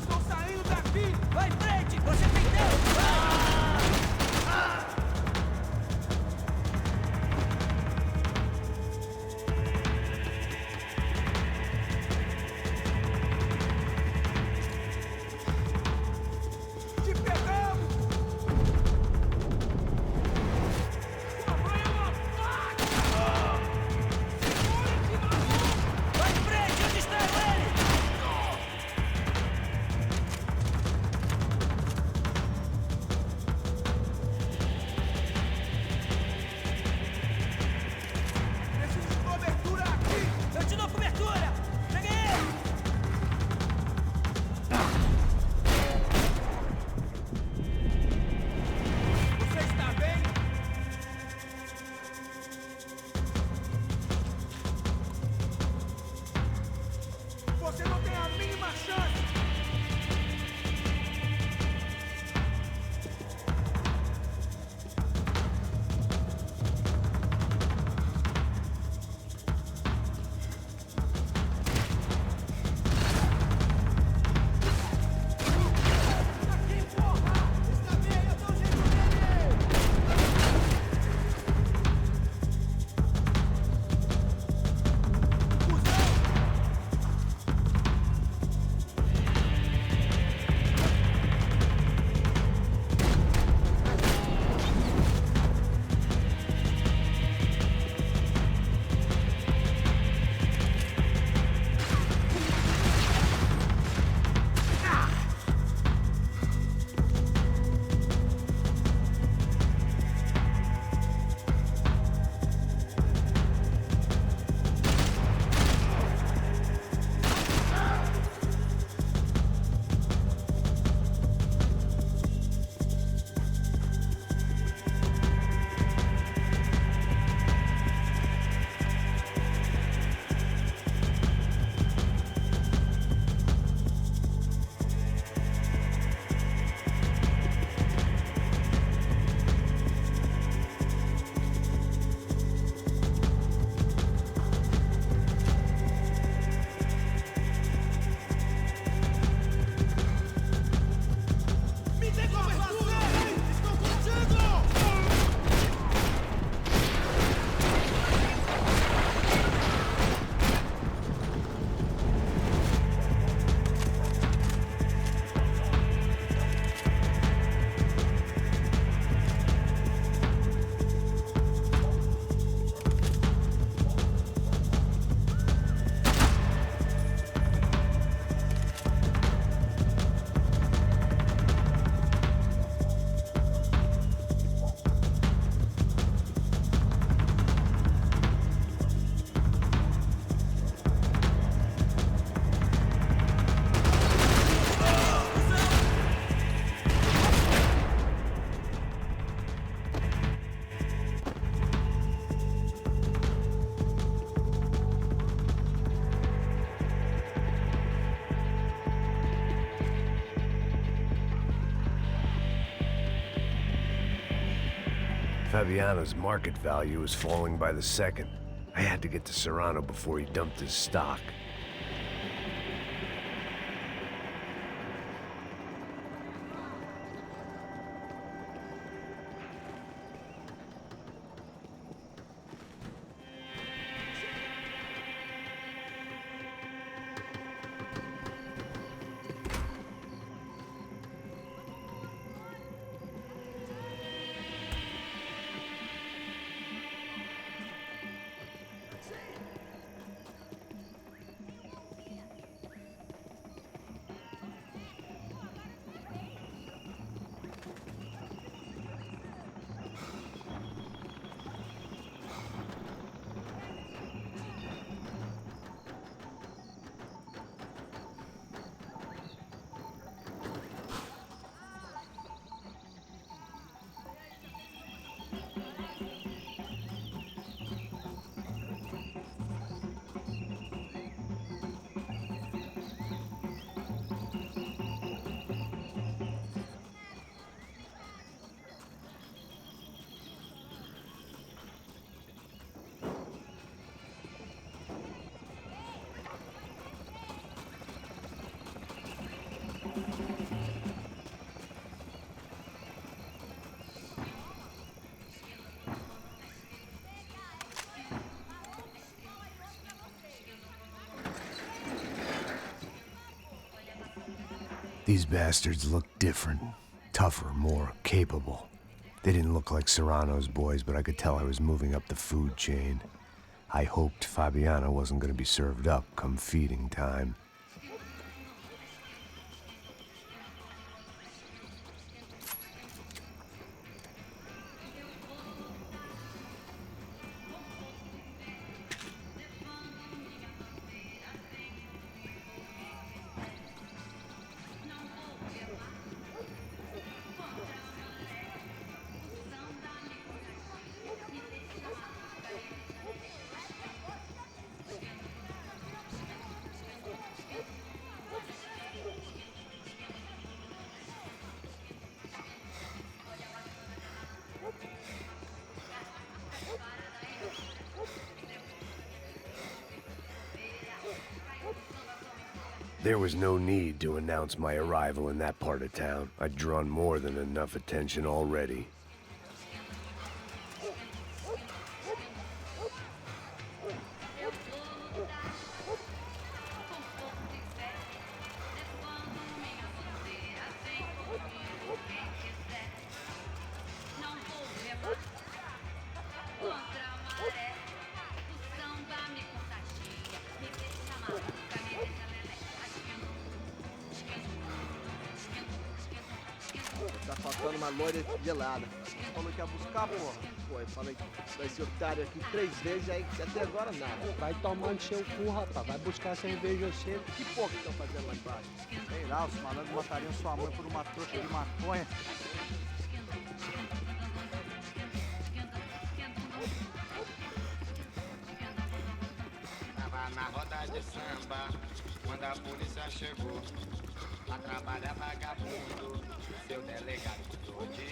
Estou saindo daqui! Vai em frente! Você tem tempo! Te pegamos! Vai em frente! Eu distraio ele! Preciso de cobertura aqui! Eu te dou cobertura! Peguei ele! Você está bem? Você não tem a mínima chance! Aqui, porra! Está bem, eu dou um jeito nele! Me dê cobertura! Estou contigo! Fabiano's market value is falling by the second. I had to get to Serrano before he dumped his stock. These bastards looked different. Tougher, more capable. They didn't look like Serrano's boys, but I could tell I was moving up the food chain. I hoped Fabiana wasn't going to be served up come feeding time. There was no need to announce my arrival in that part of town. I'd drawn more than enough attention already. Tá faltando uma loira gelada. Falou que ia buscar, porra. Pô, eu falei pra esse otário aqui 3 vezes e aí até agora nada. Vai tomando seu cu, rapaz. Vai buscar cerveja cedo. Que porra que estão fazendo lá embaixo? Sei lá, os malandros matariam sua mãe por uma trouxa de maconha. Tava na roda de samba quando a polícia chegou. A trabalhar vagabundo, seu delegado mudou de...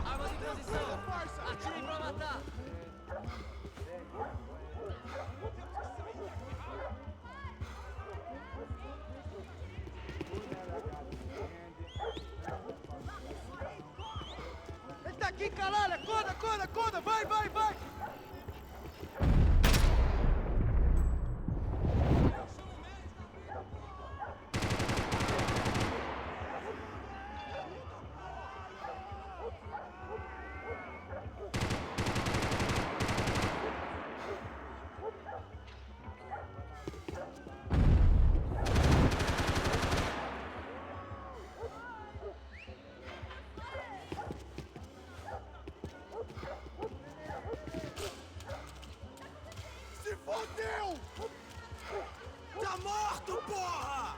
Armas em posição! Atirem pra matar! Ele tá aqui, caralho! Acorda, acorda, acorda! Vai, vai, vai! Se fodeu! Tá morto, porra!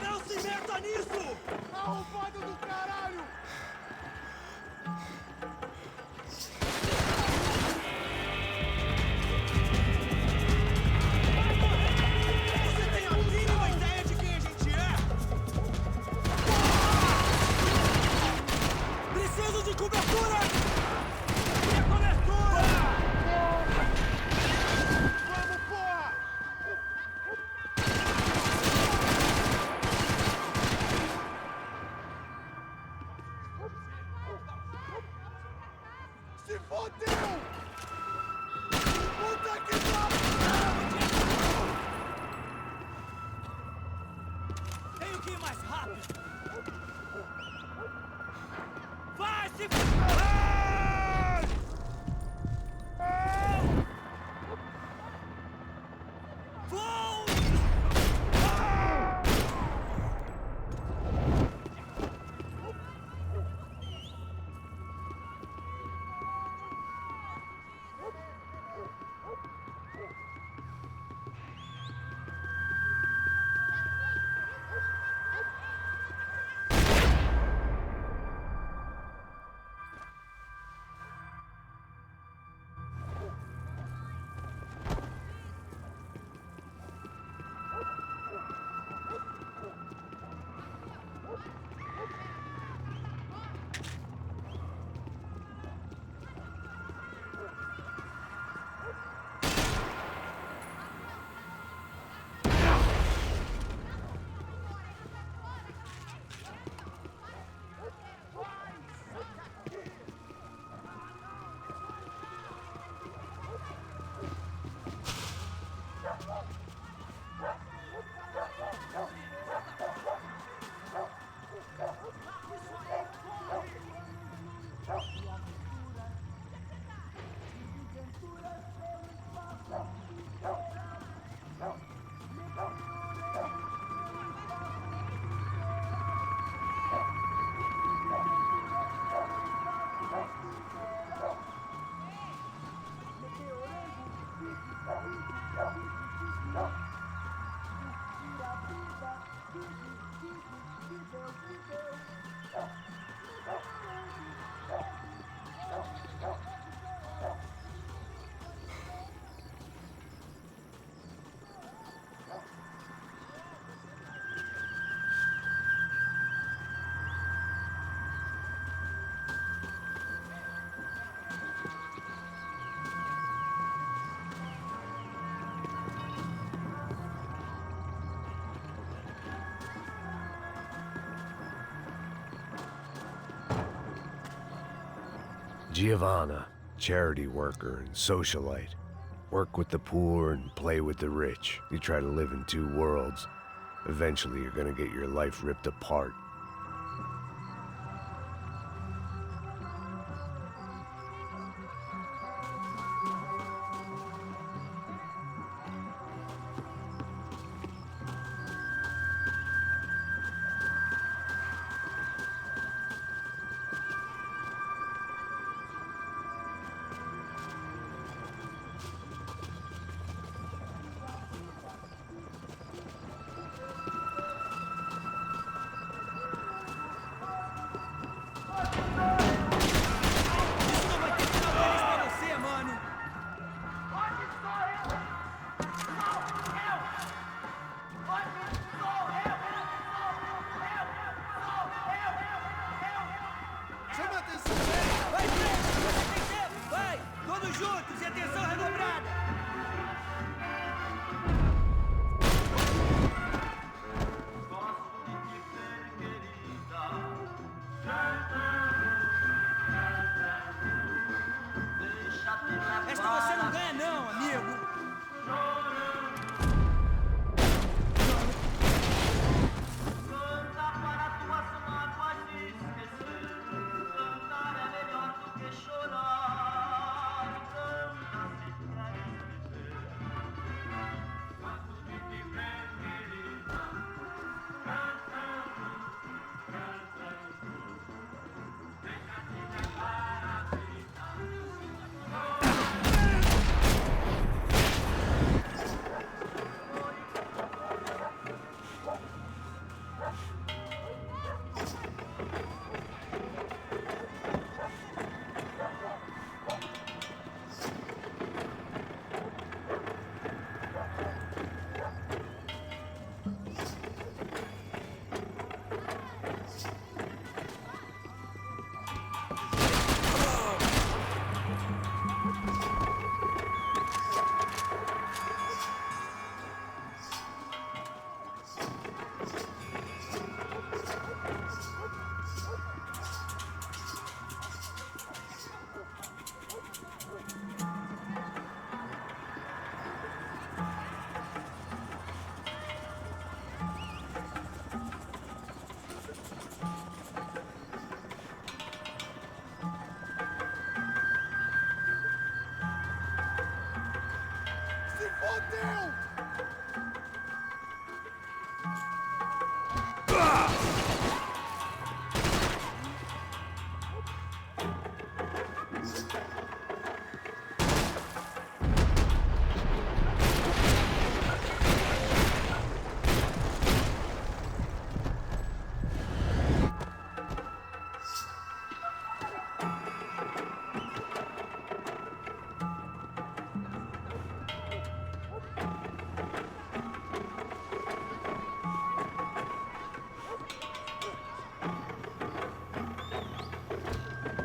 Não se meta nisso! Arrombado do caralho! Você tem a mínima ideia de quem a gente é? Preciso de cobertura! Minha cobertura! Vamos, porra! Se fodeu! Puta que pariu! Tenho que ir mais rápido! Vai se Vou! Giovanna, charity worker and socialite. Work with the poor and play with the rich. You try to live in two worlds. Eventually, you're gonna get your life ripped apart. Chama atenção! Vai, tem tempo! Vai! Todos juntos e atenção redobrada! Esta você não ganha não, amigo!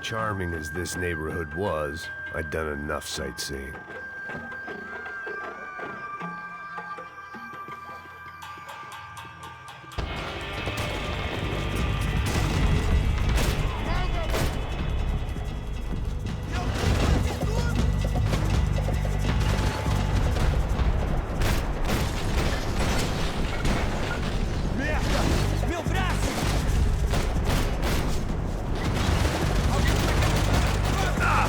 Charming as this neighborhood was, I'd done enough sightseeing. Ah!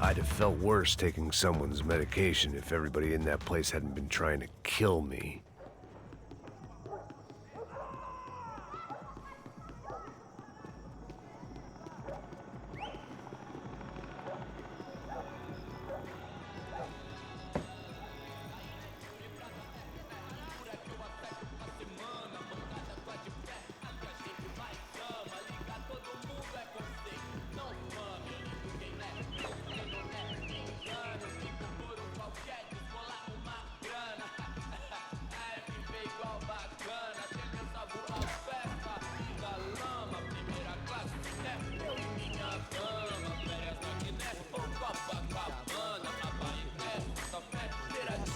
I'd have felt worse taking someone's medication if everybody in that place hadn't been trying to kill me.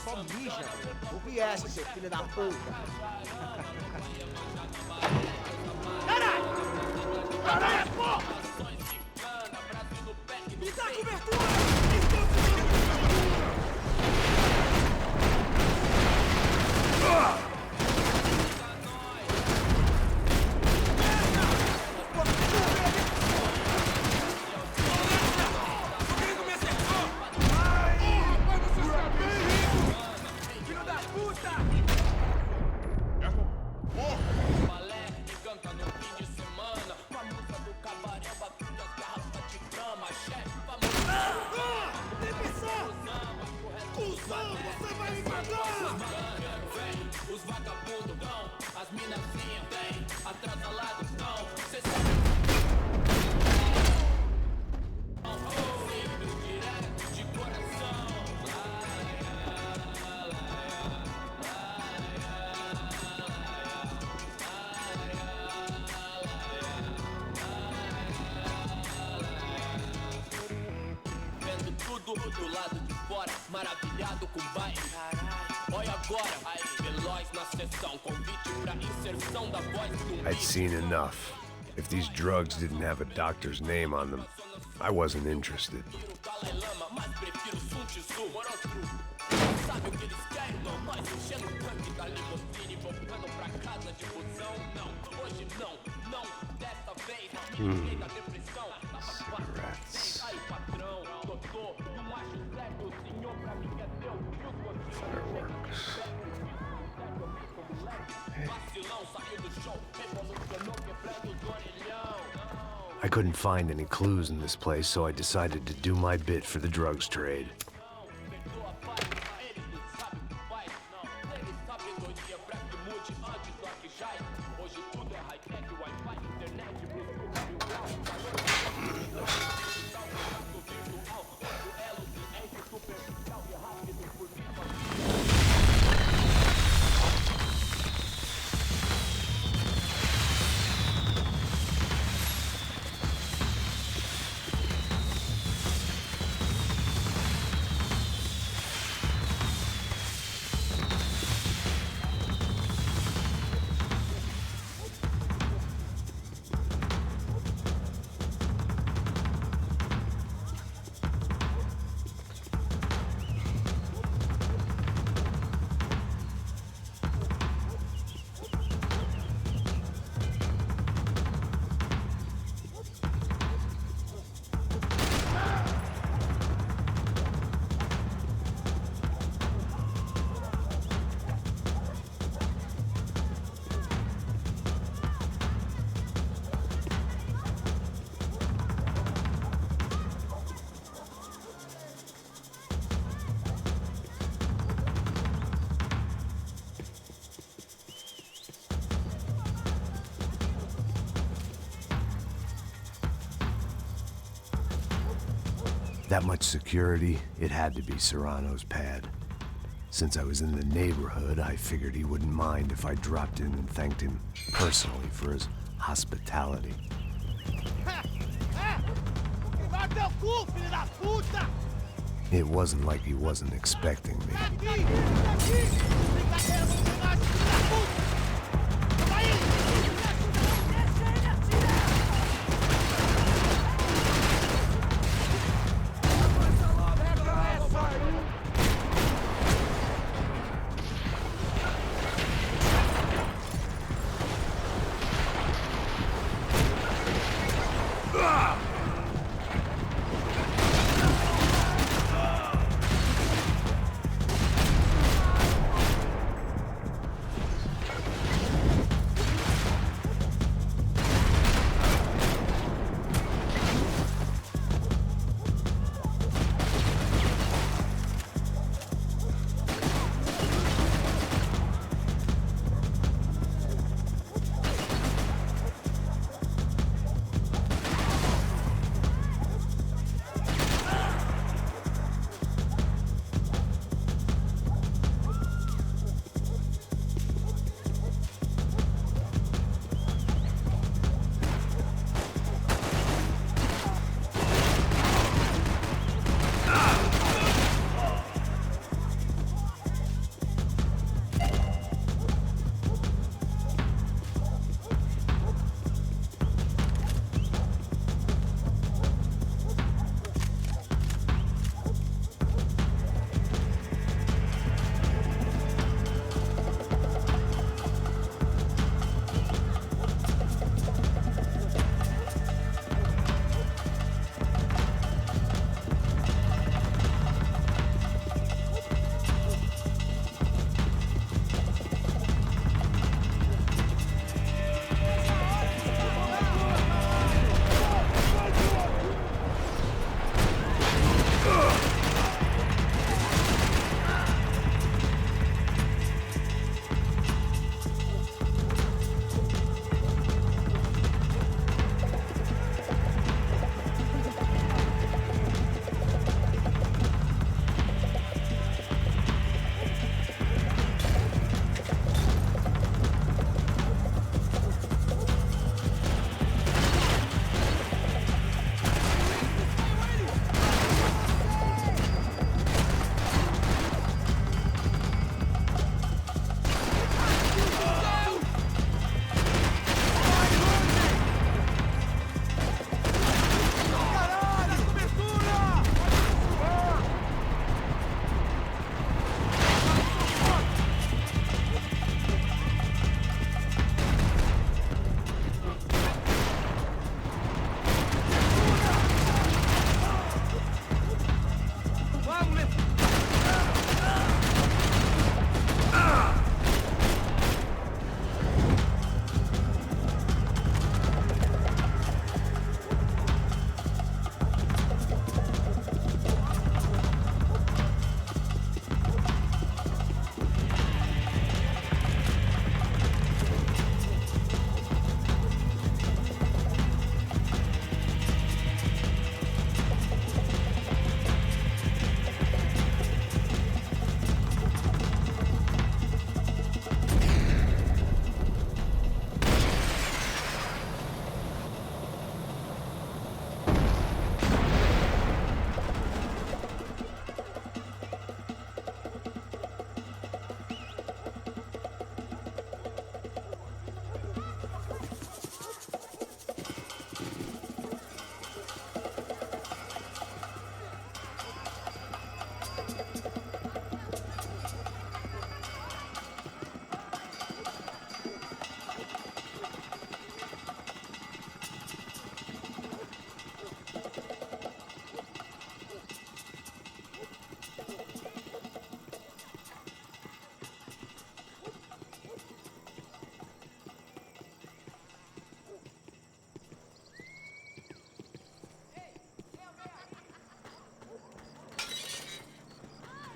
Só mija. Ouvi essa, seu filho da puta. Caralho! Caralho, porra! Me dá cobertura! Do lado de fora, maravilhado com baile. Olha agora, aí, veloz na sessão, convite pra inserção da voz do I'd seen enough. If these drugs didn't have a doctor's name on them, I wasn't interested. mas prefiro Sun Tzu. Sabe o que eles querem? Não, nós enchendo o tanque da limusine, voltando pra casa de busão. Não, hoje não, dessa vez. Me da depressão. Cigarettes. Aí, patrão, doutor, não acho certo, o senhor pra mim é Deus. Vacilão, saiu do show, revolucionou, quebrando o orelhão. I couldn't find any clues in this place, so I decided to do my bit for the drugs trade. That much security, it had to be Serrano's pad. Since I was in the neighborhood, I figured he wouldn't mind if I dropped in and thanked him personally for his hospitality. It wasn't like he wasn't expecting me.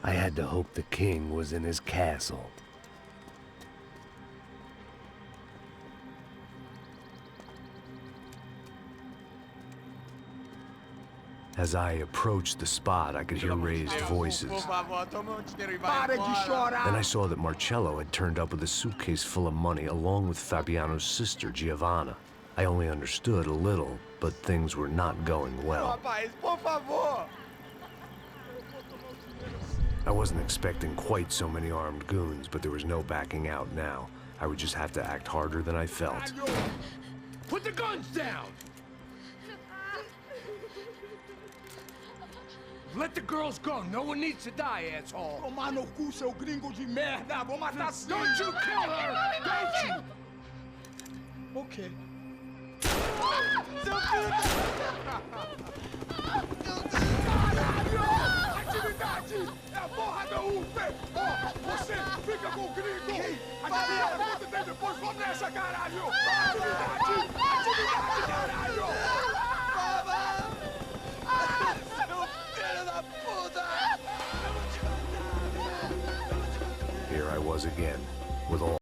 I had to hope the king was in his castle. As I approached the spot, I could hear raised voices. Then I saw that Marcello had turned up with a suitcase full of money along with Fabiano's sister, Giovanna. I only understood a little, but things were not going well. I wasn't expecting quite so many armed goons, but there was no backing out now. I would just have to act harder than I felt. Put the guns down! Let the girls go. No one needs to die, asshole. Tomar no cu, seu gringo de merda. Vou matar sim. Don't you kill her! Don't you! Ok. Seu filho da... Caralho! Atividade! É a porra da UP! Ó, você fica com o gringo! Adivinha quanto tem depois? Vamos nessa, caralho! Atividade! Atividade, caralho! Here I was again, with all